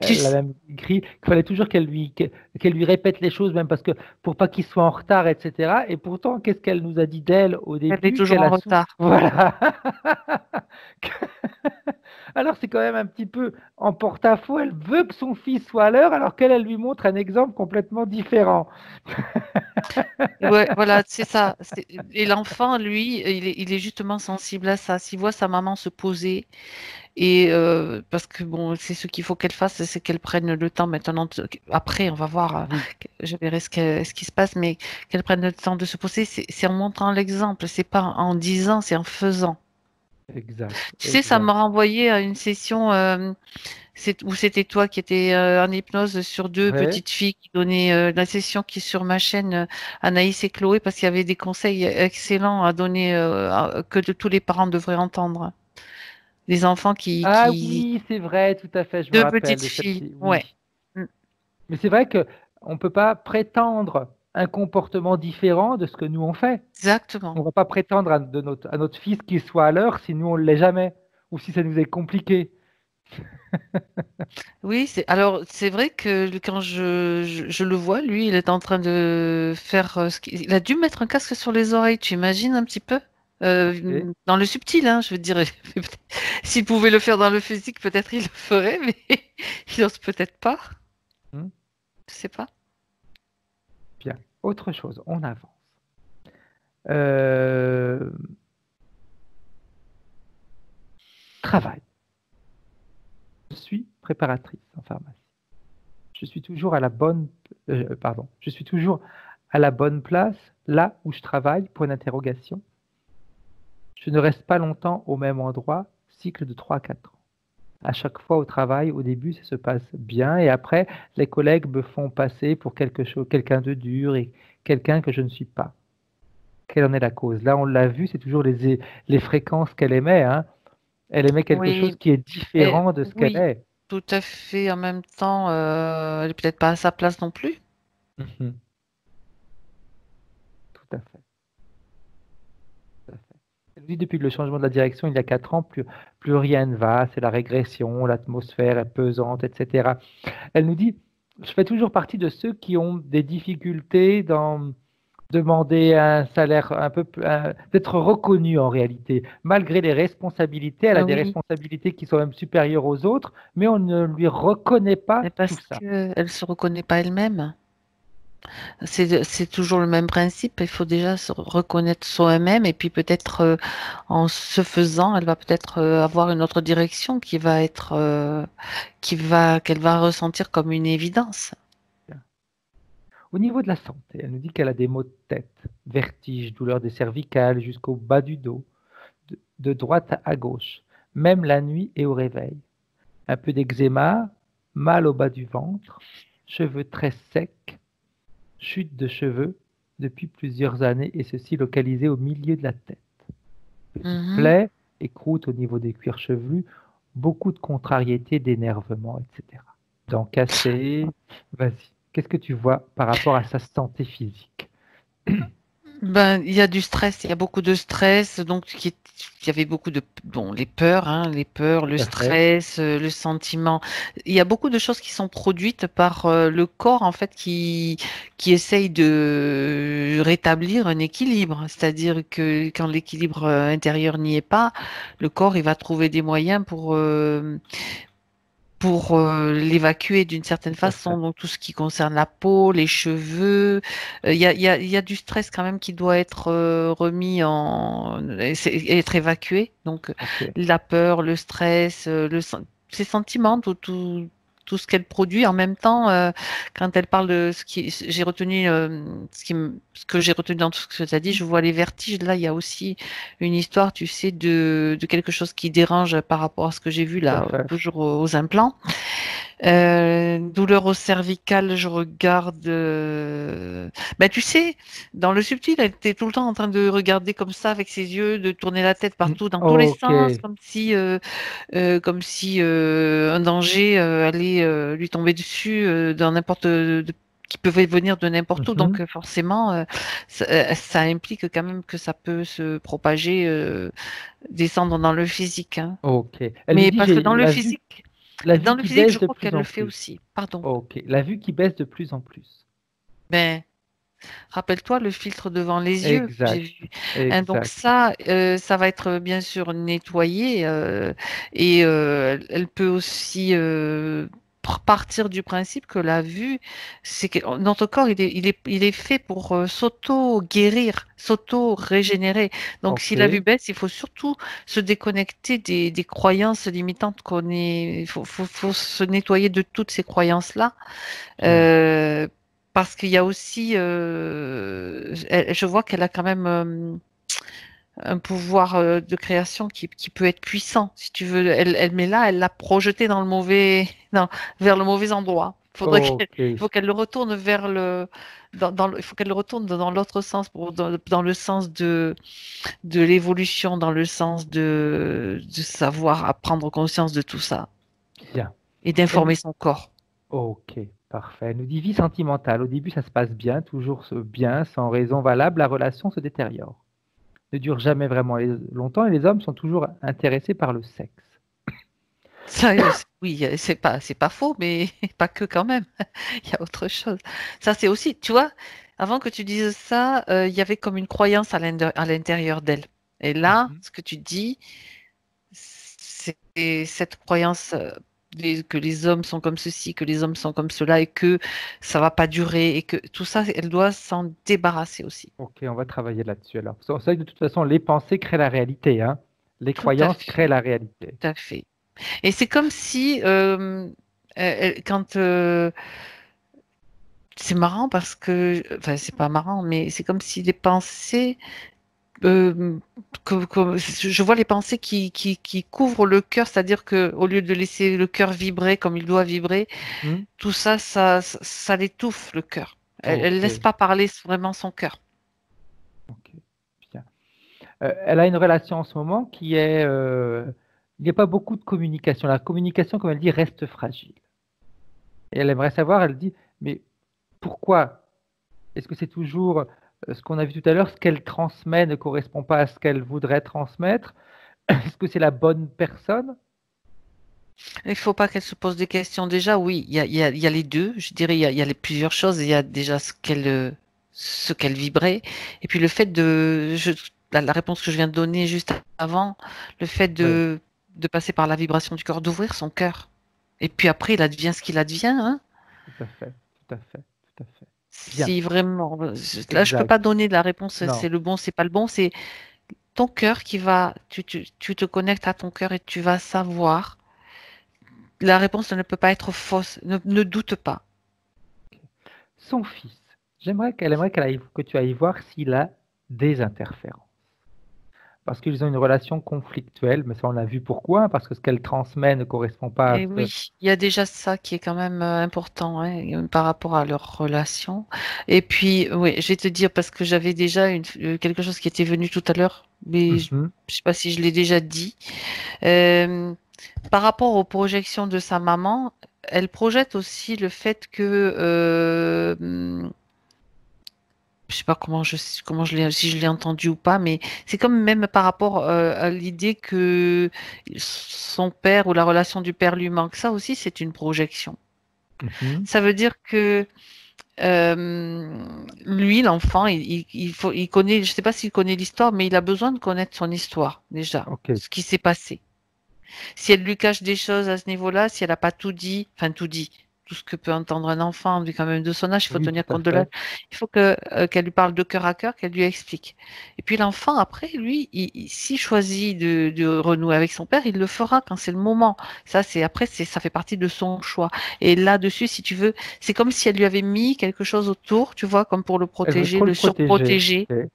Tu elle a sais, même écrit qu'il fallait toujours qu'elle lui répète les choses, même parce que pour pas qu'il soit en retard, etc. Et pourtant, qu'est-ce qu'elle nous a dit d'elle au elle est début? toujours Qu'elle en a retard. Voilà. Alors, c'est quand même un petit peu en porte-à-faux. Elle veut que son fils soit à l'heure, alors qu'elle lui montre un exemple complètement différent. Ouais, voilà, c'est ça. Et l'enfant, lui, il est justement sensible à ça. S'il voit sa maman se poser, et parce que bon, c'est ce qu'il faut qu'elle fasse, c'est qu'elle prenne le temps maintenant. Après, on va voir, Oui, je verrai ce qui se passe, mais qu'elle prenne le temps de se poser, c'est en montrant l'exemple. C'est pas en disant, c'est en faisant. exact, Tu sais, ça exact. m'a renvoyé à une session où c'était toi qui étais en hypnose sur deux Ouais, petites filles qui donnaient la session qui est sur ma chaîne Anaïs et Chloé parce qu'il y avait des conseils excellents à donner tous les parents devraient entendre. Des enfants ah oui, c'est vrai, tout à fait, je me deux rappelle petites de filles, celle-ci. ouais. Oui. Mm. Mais c'est vrai que on ne peut pas prétendre un comportement différent de ce que nous on fait. Exactement. On ne va pas prétendre à notre fils qu'il soit à l'heure si nous on ne l'est jamais, ou si ça nous est compliqué. Oui, alors c'est vrai que quand je le vois, lui, il est en train de faire il a dû mettre un casque sur les oreilles, tu imagines un petit peu? Ok. Dans le subtil, hein, je veux dire, s'il pouvait le faire dans le physique, peut-être il le ferait, mais il n'ose peut-être pas, Hmm. je sais pas. Bien. Autre chose, on avance. Euh, Travail. Je suis préparatrice en pharmacie. Je suis toujours à la bonne, pardon, je suis toujours à la bonne place, là où je travaille pour une interrogation. Je ne reste pas longtemps au même endroit, cycle de 3 à 4 ans. À chaque fois au travail, au début, ça se passe bien et après, les collègues me font passer pour quelque chose, quelqu'un de dur et quelqu'un que je ne suis pas. Quelle en est la cause? Là, on l'a vu, c'est toujours les fréquences qu'elle émet, hein. Elle émet quelque chose Oui, qui est différent de ce qu'elle oui, est. tout à fait. En même temps, elle est peut-être pas à sa place non plus. Mhm. Tout à fait. Tout à fait. Elle dit depuis le changement de la direction il y a 4 ans, plus rien ne va, c'est la régression, l'atmosphère est pesante, etc. Elle nous dit, je fais toujours partie de ceux qui ont des difficultés dans demander un salaire un peu, d'être reconnu en réalité. Malgré les responsabilités, elle a des Oui, responsabilités qui sont même supérieures aux autres, mais on ne lui reconnaît pas mais tout parce ça. qu'elle se reconnaît pas elle-même. C'est toujours le même principe. Il faut déjà se reconnaître soi-même et puis peut-être en se faisant, elle va peut-être avoir une autre direction qui va être, qu'elle va ressentir comme une évidence. Au niveau de la santé, elle nous dit qu'elle a des maux de tête, vertiges, douleurs des cervicales jusqu'au bas du dos, de droite à gauche, même la nuit et au réveil. Un peu d'eczéma, mal au bas du ventre, cheveux très secs, chute de cheveux depuis plusieurs années et ceci localisé au milieu de la tête. Petite Mhm. plaie et croûte au niveau des cuirs chevelus, beaucoup de contrariétés, d'énervement, etc. Dents cassées. Vas-y. Qu'est-ce que tu vois par rapport à sa santé physique? Ben, il y a du stress, il y a beaucoup de stress, donc il y avait beaucoup de, bon, les peurs, hein, les peurs, le Tout à fait. stress, le sentiment. Il y a beaucoup de choses qui sont produites par le corps en fait qui essaye de rétablir un équilibre. C'est-à-dire que quand l'équilibre intérieur n'y est pas, le corps il va trouver des moyens pour l'évacuer d'une certaine Tout à façon. fait. Donc tout ce qui concerne la peau, les cheveux, il y a du stress quand même qui doit être remis être évacué. Donc Ok. la peur, le stress, ses sentiments, tout ce qu'elle produit. En même temps, quand elle parle de ce qui, j'ai retenu, ce que j'ai retenu dans tout ce que tu as dit, je vois les vertiges. Là, il y a aussi une histoire, tu sais, de quelque chose qui dérange par rapport à ce que j'ai vu Tout à là, fait. toujours aux implants. Douleur au cervical, je regarde. Ben, tu sais, dans le subtil, elle était tout le temps en train de regarder comme ça avec ses yeux, de tourner la tête partout, dans tous les Ok. sens, comme si un danger allait lui tomber dessus dans qui pouvait venir de n'importe où. Donc Mhm. forcément, ça implique quand même que ça peut se propager, descendre dans le physique, hein. Ok. Elle nous Mais dit parce que j'ai la dans vue le qui physique, baisse je de crois plus qu'elle le en fait plus. aussi. Pardon. Ok. La vue qui baisse de plus en plus. Ben, rappelle-toi le filtre devant les yeux. J'ai Exact. vu. Hein, donc Exact. ça va être bien sûr nettoyé et elle peut aussi partir du principe que la vue, c'est que notre corps, il est fait pour s'auto-guérir, s'auto-régénérer. Donc si la vue Ok. baisse, il faut surtout se déconnecter des croyances limitantes qu'on est. Il faut se nettoyer de toutes ces croyances-là. Bien. Parce qu'il y a aussi, je vois qu'elle a quand même un pouvoir de création qui peut être puissant, si tu veux. Mais là, elle l'a projeté dans le mauvais, non, vers le mauvais endroit. Ok. Il faut qu'elle le retourne vers il faut qu'elle le retourne dans l'autre sens, dans le sens de l'évolution, dans le sens de savoir à prendre conscience de tout ça Bien. et Elle- d'informer son corps. Ok. Parfait. Elle nous dit vie sentimentale. Au début, ça se passe bien, toujours bien, sans raison valable. La relation se détériore. Ne dure jamais vraiment longtemps et les hommes sont toujours intéressés par le sexe. Ça, oui, c'est pas faux, mais pas que quand même. Il y a autre chose. Ça, c'est aussi, tu vois, avant que tu dises ça, il y avait comme une croyance à l'intérieur d'elle. Et là, Mhm. ce que tu dis, c'est cette croyance que les hommes sont comme ceci, que les hommes sont comme cela, et que ça va pas durer, et que tout ça, elle doit s'en débarrasser aussi. Ok, on va travailler là-dessus alors. C'est vrai que de toute façon, les pensées créent la réalité, hein. Les Tout à croyances créent fait, la réalité. tout à fait. Et c'est comme si, quand c'est marrant parce que, enfin, c'est pas marrant, mais c'est comme si les pensées, euh, je vois les pensées qui couvrent le cœur, c'est-à-dire que au lieu de laisser le cœur vibrer comme il doit vibrer, Mhm. tout ça, ça l'étouffe le cœur. Elle Ok, laisse pas parler vraiment son cœur. ok, bien. Elle a une relation en ce moment qui est... il n'y a pas beaucoup de communication. La communication, comme elle dit, reste fragile. Et elle aimerait savoir, elle dit, mais pourquoi? Est-ce que c'est toujours ce qu'on a vu tout à l'heure, ce qu'elle transmet ne correspond pas à ce qu'elle voudrait transmettre? Est-ce que c'est la bonne personne? Il faut pas qu'elle se pose des questions. Déjà, oui, il y a les deux. Je dirais, il y a plusieurs choses. Il y a déjà ce qu'elle vibrait. Et puis le fait la réponse que je viens de donner juste avant, le fait Oui, de passer par la vibration du cœur, d'ouvrir son cœur. Et puis après, il advient ce qu'il advient, hein. tout à fait, tout à fait, tout à fait. Bien, Si vraiment, là, je peux exact. pas donner la réponse, c'est Non, le bon, c'est pas le bon. C'est ton cœur qui va, tu te connectes à ton cœur et tu vas savoir. La réponse ne peut pas être fausse. Ne doute pas. son fils. Elle aimerait que tu ailles voir s'il a des interférences. Parce qu'ils ont une relation conflictuelle, mais ça on a vu pourquoi, parce que ce qu'elle transmet ne correspond pas à Et ce... oui, il y a déjà ça qui est quand même important hein, par rapport à leur relation. Et puis, oui, je vais te dire parce que j'avais déjà quelque chose qui était venu tout à l'heure, mais je Mhm. ne sais pas si je l'ai déjà dit. Euh, Par rapport aux projections de sa maman, elle projette aussi le fait que je sais pas comment je l'ai si je l'ai entendu ou pas, mais c'est comme même par rapport à l'idée que son père ou la relation du père lui manque. Ça aussi, c'est une projection. Mhm. Ça veut dire que lui, l'enfant, il connaît, je sais pas s'il connaît l'histoire, mais il a besoin de connaître son histoire déjà, Ok. ce qui s'est passé. Si elle lui cache des choses à ce niveau-là, si elle n'a pas tout dit, enfin tout dit, tout ce que peut entendre un enfant, lui quand même de son âge, il faut Oui, tenir tout à compte de l'âge. fait. Il faut qu'elle lui parle de cœur à cœur, qu'elle lui explique. Et puis l'enfant, après, lui, s'il choisit de renouer avec son père, il le fera quand c'est le moment. Ça, ça fait partie de son choix. Et là-dessus, si tu veux, c'est comme si elle lui avait mis quelque chose autour, tu vois, comme pour le Elle veut protéger, trop le le protéger. surprotéger. Ok.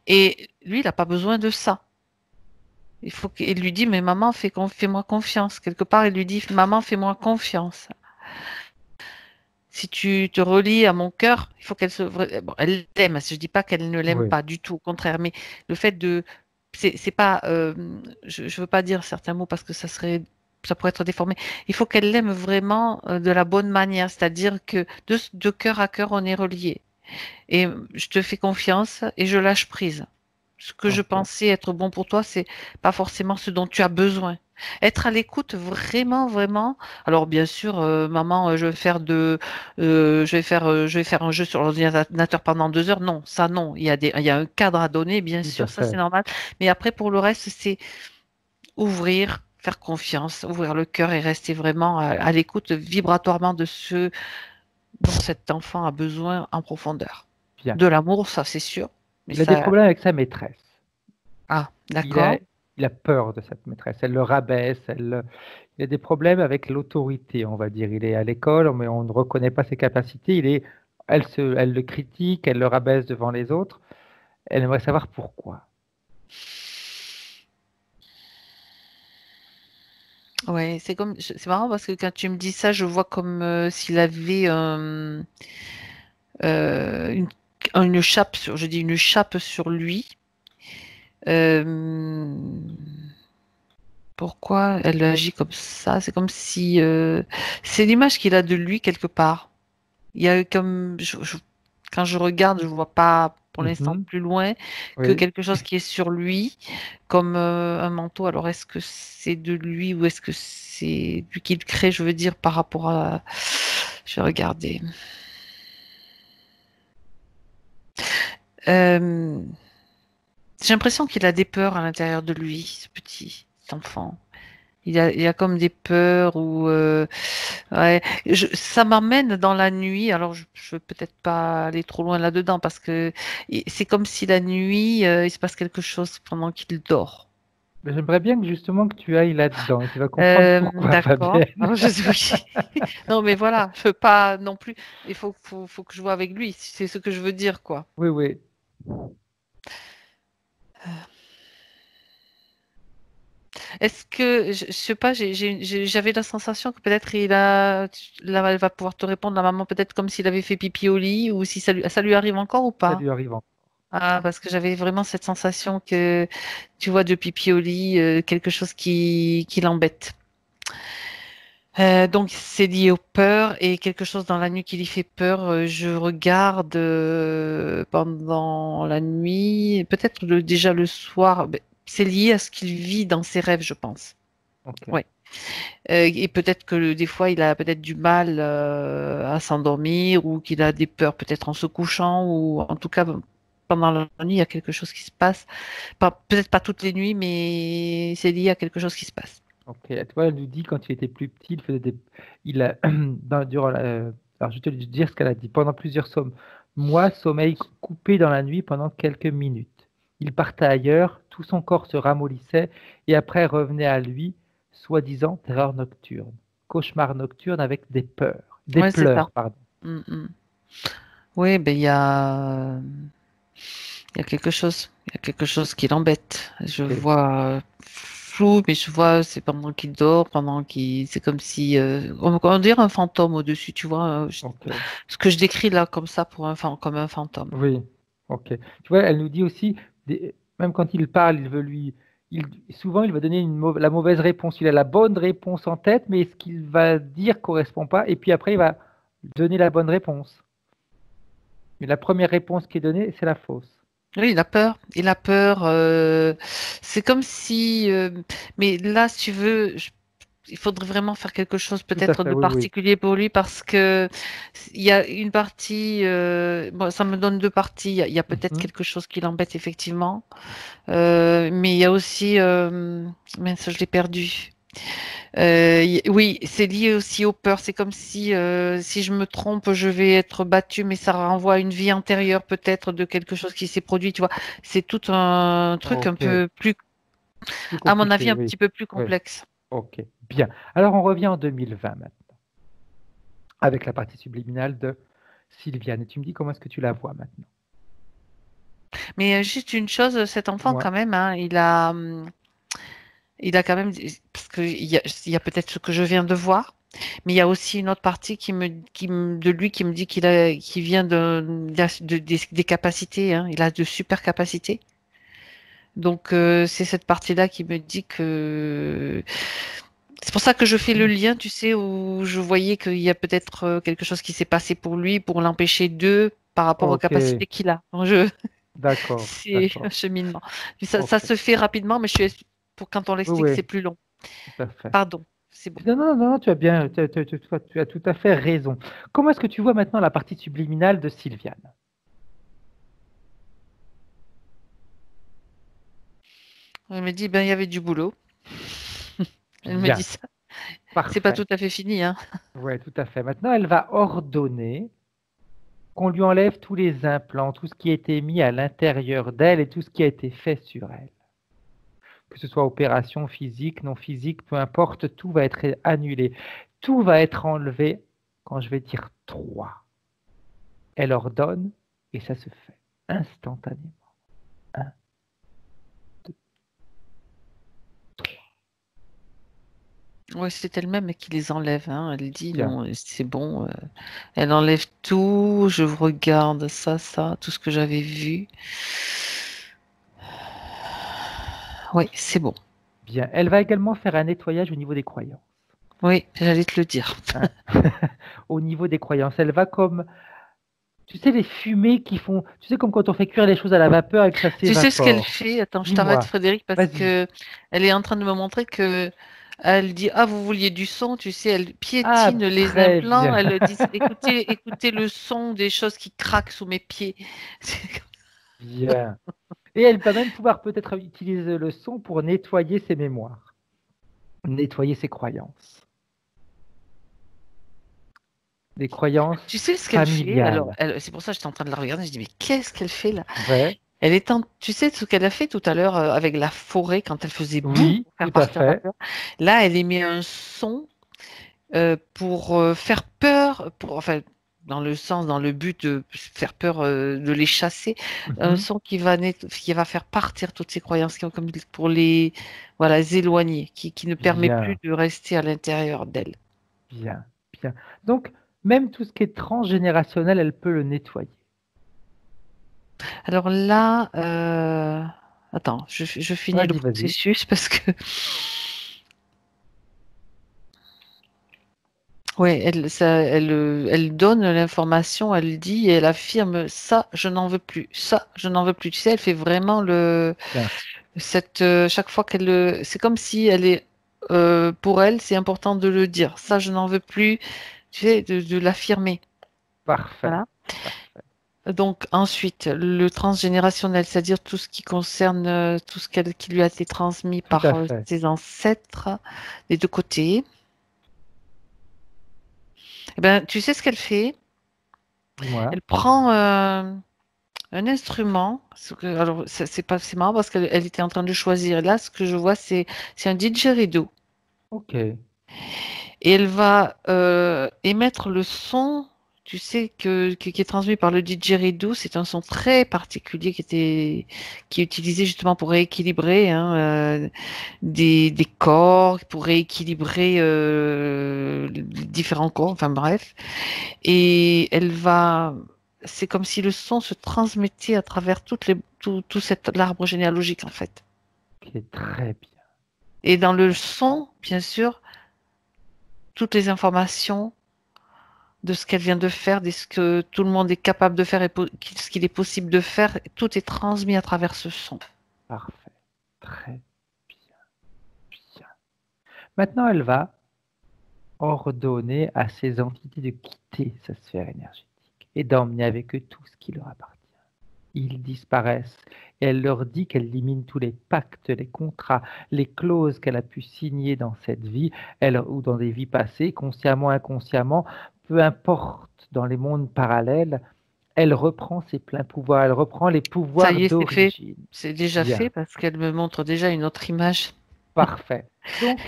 Et lui, il n'a pas besoin de ça. Il faut qu'il lui dit, mais maman, fais-moi confiance. Quelque part, il lui dit, maman, fais-moi confiance. Si tu te relis à mon cœur, il faut qu'elle se... Bon, elle l'aime. Je dis pas qu'elle ne l'aime Oui. pas du tout, au contraire. Mais le fait de... C'est pas... je veux pas dire certains mots parce que ça pourrait être déformé. Il faut qu'elle l'aime vraiment de la bonne manière. C'est-à-dire que de cœur à cœur, on est reliés. Et je te fais confiance et je lâche prise. Ce que je Ok. pensais être bon pour toi, c'est pas forcément ce dont tu as besoin. Être à l'écoute vraiment, vraiment. Alors bien sûr, maman, je vais faire un jeu sur l'ordinateur pendant 2 heures. Non, ça non. Il y a un cadre à donner, bien Tout à sûr, ça c'est fait. normal. Mais après, pour le reste, c'est ouvrir, faire confiance, ouvrir le cœur et rester vraiment à l'écoute vibratoirement de ce dont cet enfant a besoin en profondeur. Bien. De l'amour, ça c'est sûr. Mais Il a des ça, problèmes avec sa maîtresse. ah, Il a, d'accord. il a peur de cette maîtresse. Elle le rabaisse. Il a des problèmes avec l'autorité, on va dire. Il est à l'école, mais on ne reconnaît pas ses capacités. Elle le critique, elle le rabaisse devant les autres. Elle aimerait savoir pourquoi. Ouais, c'est marrant parce que quand tu me dis ça, je vois comme s'il avait euh, une, une chape je dis une chape sur lui. Euh, Pourquoi elle agit comme ça? C'est comme si c'est l'image qu'il a de lui quelque part. Il y a comme quand je regarde, je vois pas pour l'instant Mhm. plus loin que Oui. quelque chose qui est sur lui, comme un manteau. Alors est-ce que c'est de lui ou est-ce que c'est lui qui le crée, je veux dire, par rapport à... Je vais regarder. Euh, j'ai l'impression qu'il a des peurs à l'intérieur de lui, ce petit enfant. Il a comme des peurs ou ouais, ça m'emmène dans la nuit. Alors je veux peut-être pas aller trop loin là-dedans parce que c'est comme si la nuit il se passe quelque chose pendant qu'il dort. Mais j'aimerais bien que justement que tu ailles là-dedans et tu vas comprendre pourquoi, D'accord. Fabienne. Alors, oui. Non mais voilà, je veux pas non plus. Il faut que je vois avec lui. C'est ce que je veux dire quoi. Oui, oui. Est-ce que, je sais pas, j'avais la sensation que peut-être là, elle va pouvoir te répondre, la maman, peut-être comme s'il avait fait pipi au lit, ou si ça lui arrive encore ou Ça pas? lui arrive encore. Ah, parce que j'avais vraiment cette sensation que, tu vois, de pipi au lit, quelque chose qui l'embête. Donc c'est lié aux peurs et quelque chose dans la nuit qui lui fait peur. Je regarde pendant la nuit, peut-être déjà le soir. Ben, c'est lié à ce qu'il vit dans ses rêves, je pense. Ok. Ouais. Et peut-être que des fois, il a peut-être du mal à s'endormir ou qu'il a des peurs peut-être en se couchant ou en tout cas pendant la nuit, il y a quelque chose qui se passe. Peut-être pas toutes les nuits, mais c'est lié à quelque chose qui se passe. Ok. Tu vois, elle nous dit quand il était plus petit, il faisait des. Il a. Alors, je vais te dire ce qu'elle a dit. Pendant plusieurs mois, sommeil coupé dans la nuit pendant quelques minutes. Il partait ailleurs, tout son corps se ramollissait et après revenait à lui, soi-disant terreur nocturne. Cauchemar nocturne avec des peurs. Des Ouais, c'est ça. pleurs, pardon. Mm, mm. Oui, ben il y a quelque chose. Il y a quelque chose qui l'embête. Je Ok, vois flou, mais je vois c'est pendant qu'il dort, c'est comme si on dirait un fantôme au-dessus, tu vois. ok. Ce que je décris là comme ça comme un fantôme. Oui, ok. Tu vois, elle nous dit aussi, même quand il parle, souvent il va donner la mauvaise réponse. Il a la bonne réponse en tête, mais ce qu'il va dire correspond pas. Et puis après, il va donner la bonne réponse. Mais la première réponse qui est donnée, c'est la fausse. Oui, il a peur. Il a peur. C'est comme si. Mais là, si tu veux, il faudrait vraiment faire quelque chose Tout à peut-être fait, de oui, oui. particulier pour lui parce que il y a une partie. Bon, ça me donne deux parties. Il y a peut-être Mhm. quelque chose qui l'embête effectivement. Mais il y a aussi. Mince, je l'ai perdu. Oui, c'est lié aussi aux peurs. C'est comme si, si je me trompe, je vais être battue, mais ça renvoie à une vie antérieure peut-être de quelque chose qui s'est produit, tu vois. C'est tout un truc un Ok, peu plus, plus à mon avis, compliqué, un oui. petit peu plus Oui, complexe. ok, bien. Alors on revient en 2020 maintenant, avec la partie subliminale de Sylviane. Et tu me dis comment est-ce que tu la vois maintenant? Mais juste une chose, cet enfant Dis-moi. quand même, hein, il a quand même, parce il y a peut-être ce que je viens de voir, mais il y a aussi une autre partie de lui qui me dit qu'il vient des capacités, hein, il a de super capacités. Donc, c'est cette partie-là qui me dit que... C'est pour ça que je fais le lien, tu sais, où je voyais qu'il y a peut-être quelque chose qui s'est passé pour lui, pour l'empêcher d'eux, par rapport aux Ok, capacités qu'il a. Donc, d'accord, c'est un d'accord. cheminement. Ça Ok. se fait rapidement, mais pour quand on Oui, l'explique, oui, c'est plus long. tout à fait. Pardon, c'est bon. Non, non, non, tu as bien, tu as tout à fait raison. Comment est-ce que tu vois maintenant la partie subliminale de Sylviane? Elle me dit, ben, il y avait du boulot. Elle me dit Bien, ça. C'est pas parfait. tout à fait fini, hein. Oui, tout à fait. Maintenant, elle va ordonner qu'on lui enlève tous les implants, tout ce qui a été mis à l'intérieur d'elle et tout ce qui a été fait sur elle. Que ce soit opération physique, non physique, peu importe, tout va être annulé. Tout va être enlevé quand je vais dire 3. Elle ordonne et ça se fait instantanément. 1, 2, Oui, c'est elle-même qui les enlève, hein. Elle dit, bien. non, c'est bon. Elle enlève tout. Je regarde ça, tout ce que j'avais vu. Oui, c'est bon. Bien. Elle va également faire un nettoyage au niveau des croyances. Oui, j'allais te le dire. Hein. Au niveau des croyances, elle va comme, tu sais, les fumées qui font, tu sais, comme quand on fait cuire les choses à la vapeur et que ça Tu sais ce qu'elle s'évapore. fait? Attends, je t'arrête, Dis-moi, Frédéric, parce vas-y. que elle est en train de me montrer que elle dit, ah, vous vouliez du son, tu sais, elle Ah, piétine les très implants, bien. elle dit, écoutez le son des choses qui craquent sous mes pieds. Bien. Et elle va même pouvoir peut-être utiliser le son pour nettoyer ses mémoires, nettoyer ses croyances. Des croyances Tu sais ce qu'elle fait? Alors, familiales. c'est pour ça que j'étais en train de la regarder. Je dis, mais qu'est-ce qu'elle fait là? Ouais. Tu sais ce qu'elle a fait tout à l'heure avec la forêt quand elle faisait boum Oui, pour faire tout à partir la fait. peur. Là, elle émet un son pour faire peur, enfin, dans le but de faire peur, de les chasser, un Mhm. son qui va faire partir toutes ces croyances, comme pour voilà, les éloigner, qui ne permet plus Bien, de rester à l'intérieur d'elle. bien, bien. Donc, même tout ce qui est transgénérationnel, elle peut le nettoyer. Alors là, attends, je finis le Vas-y, vas-y. processus parce que, ouais, elle donne l'information, elle dit et elle affirme ça, je n'en veux plus, ça, je n'en veux plus. Tu sais, elle fait vraiment Bien, chaque fois c'est comme si elle est, pour elle, c'est important de le dire. Ça, je n'en veux plus. Tu sais, de l'affirmer. parfait. Voilà. Parfait. Donc ensuite, le transgénérationnel, c'est-à-dire tout ce qui concerne tout ce qui lui a été transmis Tout par à fait. ses ancêtres des deux côtés. Eh ben, tu sais ce qu'elle fait? Dis-moi. Elle prend un instrument. Alors, c'est marrant parce qu'elle était en train de choisir. Et là, ce que je vois, c'est un didgeridoo. Ok. Et elle va émettre le son, tu sais, qui est transmis par le didgeridoo, c'est un son très particulier qui est utilisé justement pour rééquilibrer des corps, pour rééquilibrer différents corps, enfin bref. Et c'est comme si le son se transmettait à travers tout l'arbre généalogique en fait. Ok, très bien. Et dans le son, bien sûr, toutes les informations de ce qu'elle vient de faire, de ce que tout le monde est capable de faire et ce qu'il est possible de faire, tout est transmis à travers ce son. Parfait. Très bien. Bien. Maintenant, elle va ordonner à ces entités de quitter sa sphère énergétique et d'emmener avec eux tout ce qui leur appartient. Ils disparaissent et elle leur dit qu'elle élimine tous les pactes, les contrats, les clauses qu'elle a pu signer dans cette vie ou dans des vies passées, consciemment, inconsciemment, peu importe, dans les mondes parallèles, elle reprend ses pleins pouvoirs, elle reprend les Ça pouvoirs y est, c'est fait. d'origine. C'est déjà Bien, fait parce qu'elle me montre déjà une autre image. parfait. Donc,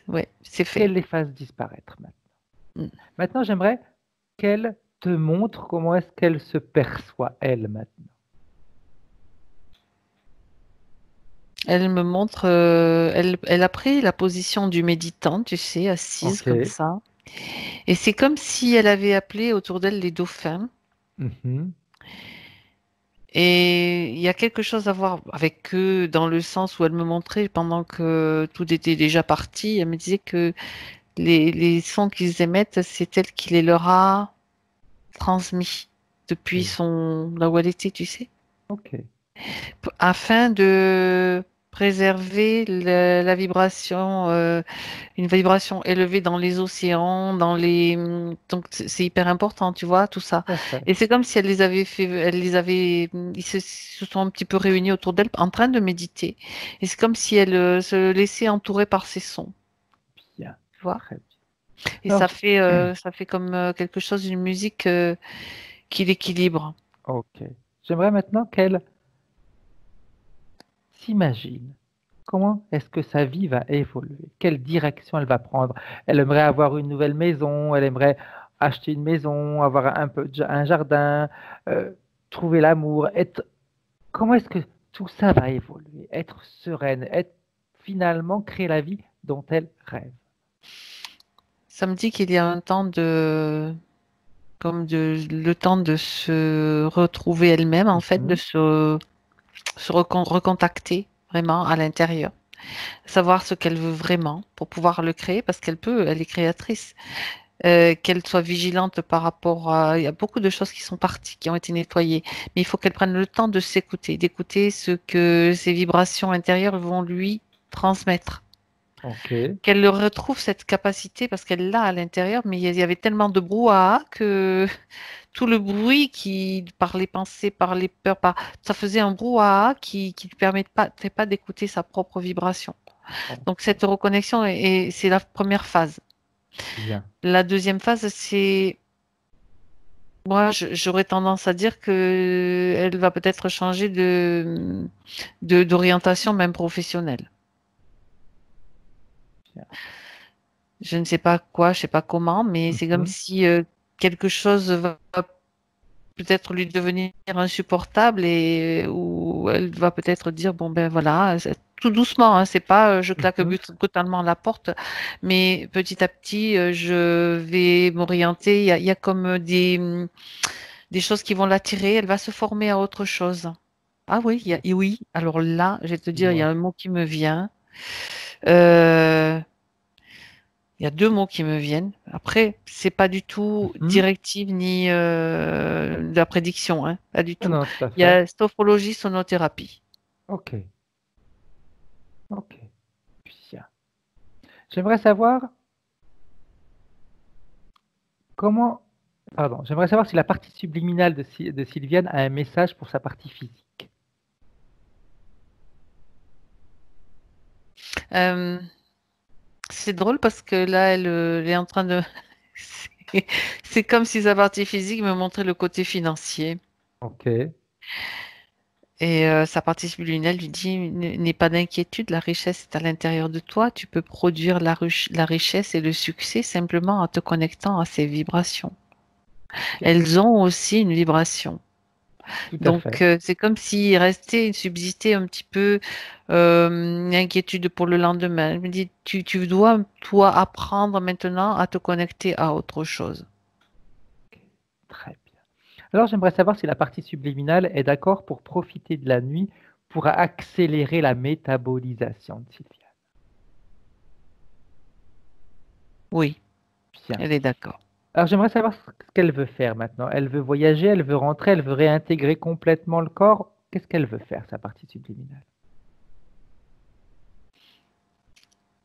Ouais, c'est fait. qu'elle les fasse disparaître maintenant. Mm. Maintenant, j'aimerais qu'elle te montre comment est-ce qu'elle se perçoit, elle, maintenant. Elle me montre, elle a pris la position du méditant, tu sais, assise Ok. comme ça. Et c'est comme si elle avait appelé autour d'elle les dauphins. Mhm. Et il y a quelque chose à voir avec eux dans le sens où elle me montrait pendant que tout était déjà parti. Elle me disait que les sons qu'ils émettent, c'est elle qui les leur a transmis depuis Oui. là où elle était, tu sais, Ok. afin de préserver la vibration, une vibration élevée dans les océans, donc c'est hyper important, tu vois, tout ça. Tout à fait. Et c'est comme si ils se sont un petit peu réunis autour d'elle en train de méditer. Et c'est comme si elle se laissait entourer par ces sons, Bien. tu vois. Très bien. Et Alors, ça fait comme quelque chose, une musique qui l'équilibre. ok. J'aimerais maintenant qu'elle s'imagine comment est-ce que sa vie va évoluer, quelle direction elle va prendre. Elle aimerait avoir une nouvelle maison, elle aimerait acheter une maison, avoir un jardin, euh, trouver l'amour. Comment est-ce que tout ça va évoluer? Être sereine, finalement créer la vie dont elle rêve. Ça me dit qu'il y a un temps le temps de se retrouver elle-même, en fait, de Mhm. se recontacter vraiment à l'intérieur, savoir ce qu'elle veut vraiment pour pouvoir le créer, parce elle est créatrice. Qu'elle soit vigilante par rapport à... Il y a beaucoup de choses qui sont parties, qui ont été nettoyées, mais il faut qu'elle prenne le temps de s'écouter, d'écouter ce que ses vibrations intérieures vont lui transmettre. Ok. Qu'elle retrouve cette capacité, parce qu'elle l'a à l'intérieur, mais il y avait tellement de brouhaha que tout le bruit par les pensées, par les peurs, ça faisait un brouhaha qui ne fait pas d'écouter sa propre vibration. Donc cette reconnexion, c'est la première phase. Bien. La deuxième phase, c'est, moi, j'aurais tendance à dire que elle va peut-être changer d'orientation, même professionnelle. Bien. Je ne sais pas quoi, je sais pas comment, mais c'est comme Mhm. si quelque chose va peut-être lui devenir insupportable et où elle va peut-être dire bon ben voilà, tout doucement, hein, c'est pas je claque Mhm. totalement la porte, mais petit à petit je vais m'orienter. Il y a comme des choses qui vont l'attirer. Elle va se former à autre chose. Ah oui, oui. Alors là, je vais te dire, il y Dis-moi. a un mot qui me vient. Euh, il y a deux mots qui me viennent. Après, c'est pas du tout Mhm. directive ni de la prédiction, hein, pas du Ah tout. non, tout à Il y fait. a sophrologie, sonothérapie. Ok. Ok. Bien. J'aimerais savoir comment. Pardon. J'aimerais savoir si la partie subliminale de Sylviane a un message pour sa partie physique. Euh, c'est drôle parce que là, elle est en train de. C'est c'est comme si sa partie physique me montrait le côté financier. Ok. Et sa partie subliminale lui dit, n'aie pas d'inquiétude, la richesse est à l'intérieur de toi, tu peux produire la richesse et le succès simplement en te connectant à ces vibrations. elles ont aussi une vibration. Tout à Donc, fait. c'est comme s'il restait, subsistait un petit peu une inquiétude pour le lendemain. Je me dis, tu dois, toi, apprendre maintenant à te connecter à autre chose. Très bien. Alors, j'aimerais savoir si la partie subliminale est d'accord pour profiter de la nuit pour accélérer la métabolisation de Sylviane. Oui, Bien. elle est d'accord. Alors, j'aimerais savoir ce qu'elle veut faire maintenant. Elle veut voyager, elle veut rentrer, elle veut réintégrer complètement le corps. Qu'est-ce qu'elle veut faire, sa partie subliminale?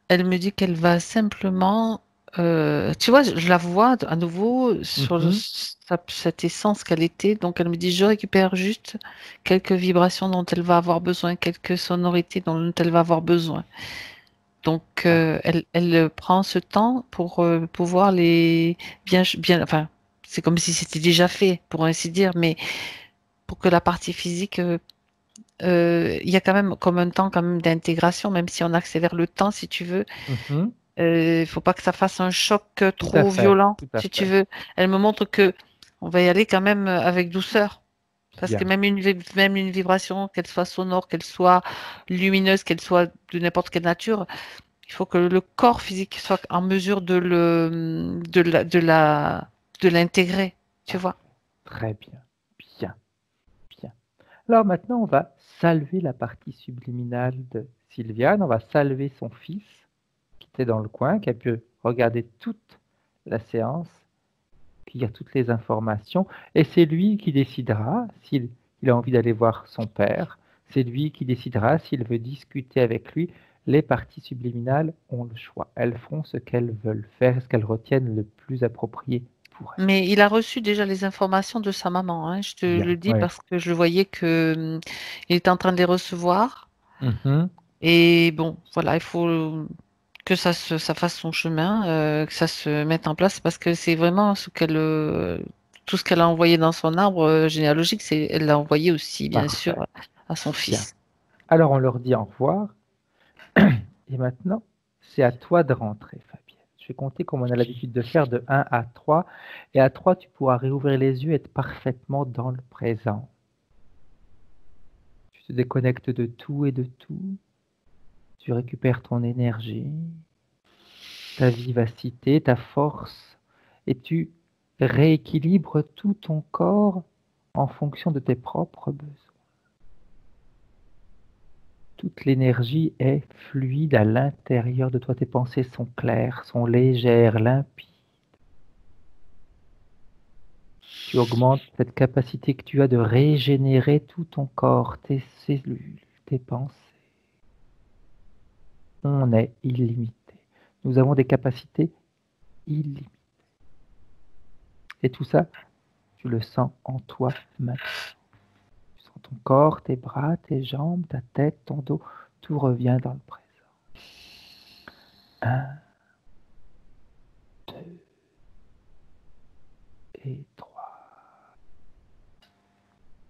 Elle me dit qu'elle va simplement, tu vois, je la vois à nouveau sur Mhm. cette essence qu'elle était. Donc, elle me dit, je récupère juste quelques vibrations dont elle va avoir besoin, quelques sonorités dont elle va avoir besoin. Donc, elle prend ce temps pour pouvoir les bien, enfin, c'est comme si c'était déjà fait, pour ainsi dire, mais pour que la partie physique, il y a quand même comme un temps quand même d'intégration, même si on accélère le temps, si tu veux. Mhm. Il faut pas que ça fasse un choc Tout à trop fait, violent, tout à si tu fait. veux. Elle me montre que on va y aller quand même avec douceur. Parce que Bien. même une vibration, qu'elle soit sonore, qu'elle soit lumineuse, qu'elle soit de n'importe quelle nature, il faut que le corps physique soit en mesure de l'intégrer, tu vois. Très bien. Bien. Bien. Alors maintenant, on va saluer la partie subliminale de Sylviane. On va saluer son fils qui était dans le coin, qui a pu regarder toute la séance, qui a toutes les informations. Et c'est lui qui décidera s'il il a envie d'aller voir son père. C'est lui qui décidera s'il veut discuter avec lui. Les parties subliminales ont le choix. Elles feront ce qu'elles veulent faire, ce qu'elles retiennent le plus approprié pour elles. Mais il a reçu déjà les informations de sa maman, hein. Je te Bien, le dis oui. parce que je voyais que il était en train de les recevoir. Mhm. Et bon, voilà, il faut que ça fasse son chemin, que ça se mette en place parce que c'est vraiment tout ce qu'elle a envoyé dans son arbre généalogique, elle l'a envoyé aussi, bien sûr, Parfait. à son Bien. fils. Alors on leur dit au revoir. Et maintenant, c'est à toi de rentrer, Fabienne. Je vais compter comme on a l'habitude de faire de 1 à 3. Et à 3, tu pourras réouvrir les yeux et être parfaitement dans le présent. Tu te déconnectes de tout et de tout. Tu récupères ton énergie, ta vivacité, ta force. Et tu rééquilibres tout ton corps en fonction de tes propres besoins. Toute l'énergie est fluide à l'intérieur de toi. Tes pensées sont claires, sont légères, limpides. Tu augmentes cette capacité que tu as de régénérer tout ton corps, tes cellules, tes pensées. On est illimité. Nous avons des capacités illimitées. Et tout ça, tu le sens en toi maintenant. Tu sens ton corps, tes bras, tes jambes, ta tête, ton dos. Tout revient dans le présent. 1, 2 et 3.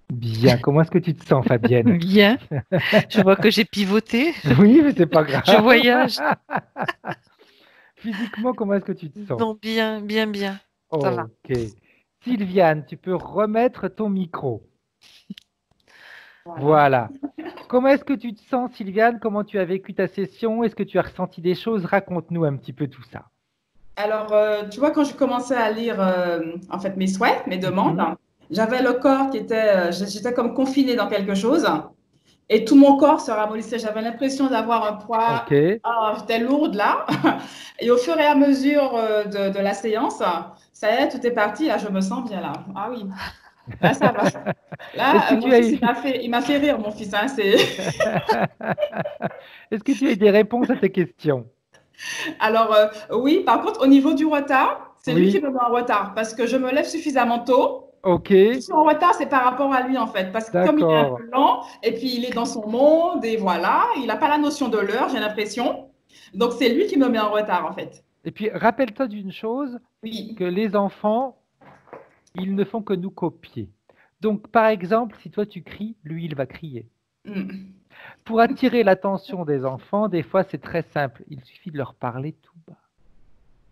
Bien. Comment est-ce que tu te sens, Fabienne? Bien, je vois que j'ai pivoté, Oui, mais c'est pas je grave. voyage. Physiquement, comment est-ce que tu te sens? Non, bien, bien, bien, ça va. Ok. Sylviane, tu peux remettre ton micro. Voilà. Voilà. Comment est-ce que tu te sens, Sylviane? Comment tu as vécu ta session? Est-ce que tu as ressenti des choses? Raconte-nous un petit peu tout ça. Alors, tu vois, quand je commençais à lire en fait mes souhaits, mes demandes, Mhm. j'avais le corps qui était, j'étais comme confinée dans quelque chose et tout mon corps se ramollissait. J'avais l'impression d'avoir un poids, Ok. j'étais lourde là. Et au fur et à mesure de la séance, ça y est, tout est parti. Là, je me sens bien là. Ah oui, là, ça va. Est-ce Là, que mon tu as fils, eu... il m'a fait rire, mon fils. Hein, c'est... Est-ce que tu as eu des réponses à tes questions? Alors, oui, par contre, au niveau du retard, c'est lui qui Oui. me met en retard parce que je me lève suffisamment tôt. Ok. Je suis en retard, c'est par rapport à lui en fait, parce que comme il est un D'accord. peu lent, et puis il est dans son monde, et voilà, il n'a pas la notion de l'heure, j'ai l'impression. Donc c'est lui qui me met en retard en fait. Et puis, rappelle-toi d'une chose, Oui. que les enfants, ils ne font que nous copier. Donc, par exemple, si toi tu cries, lui, il va crier. Mm. Pour attirer l'attention des enfants, des fois, c'est très simple. Il suffit de leur parler tout bas.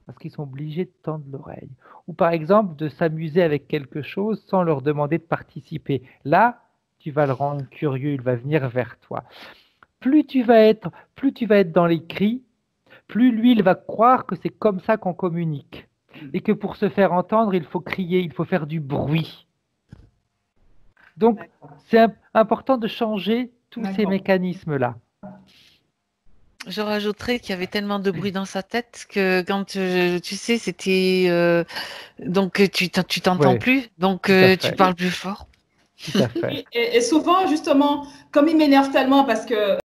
parce qu'ils sont obligés de tendre l'oreille. Ou par exemple, de s'amuser avec quelque chose sans leur demander de participer. Là, tu vas le rendre curieux, il va venir vers toi. Plus tu vas être dans les cris, plus lui, il va croire que c'est comme ça qu'on communique. Et que pour se faire entendre, il faut crier, il faut faire du bruit. Donc, c'est important de changer tous ces mécanismes-là. Je rajouterais qu'il y avait tellement de bruit dans sa tête que quand tu sais, c'était donc tu t'entends Ouais, plus, donc tout à tu fait. parles plus fort. Tout à fait. Et souvent, justement, comme il m'énerve tellement parce que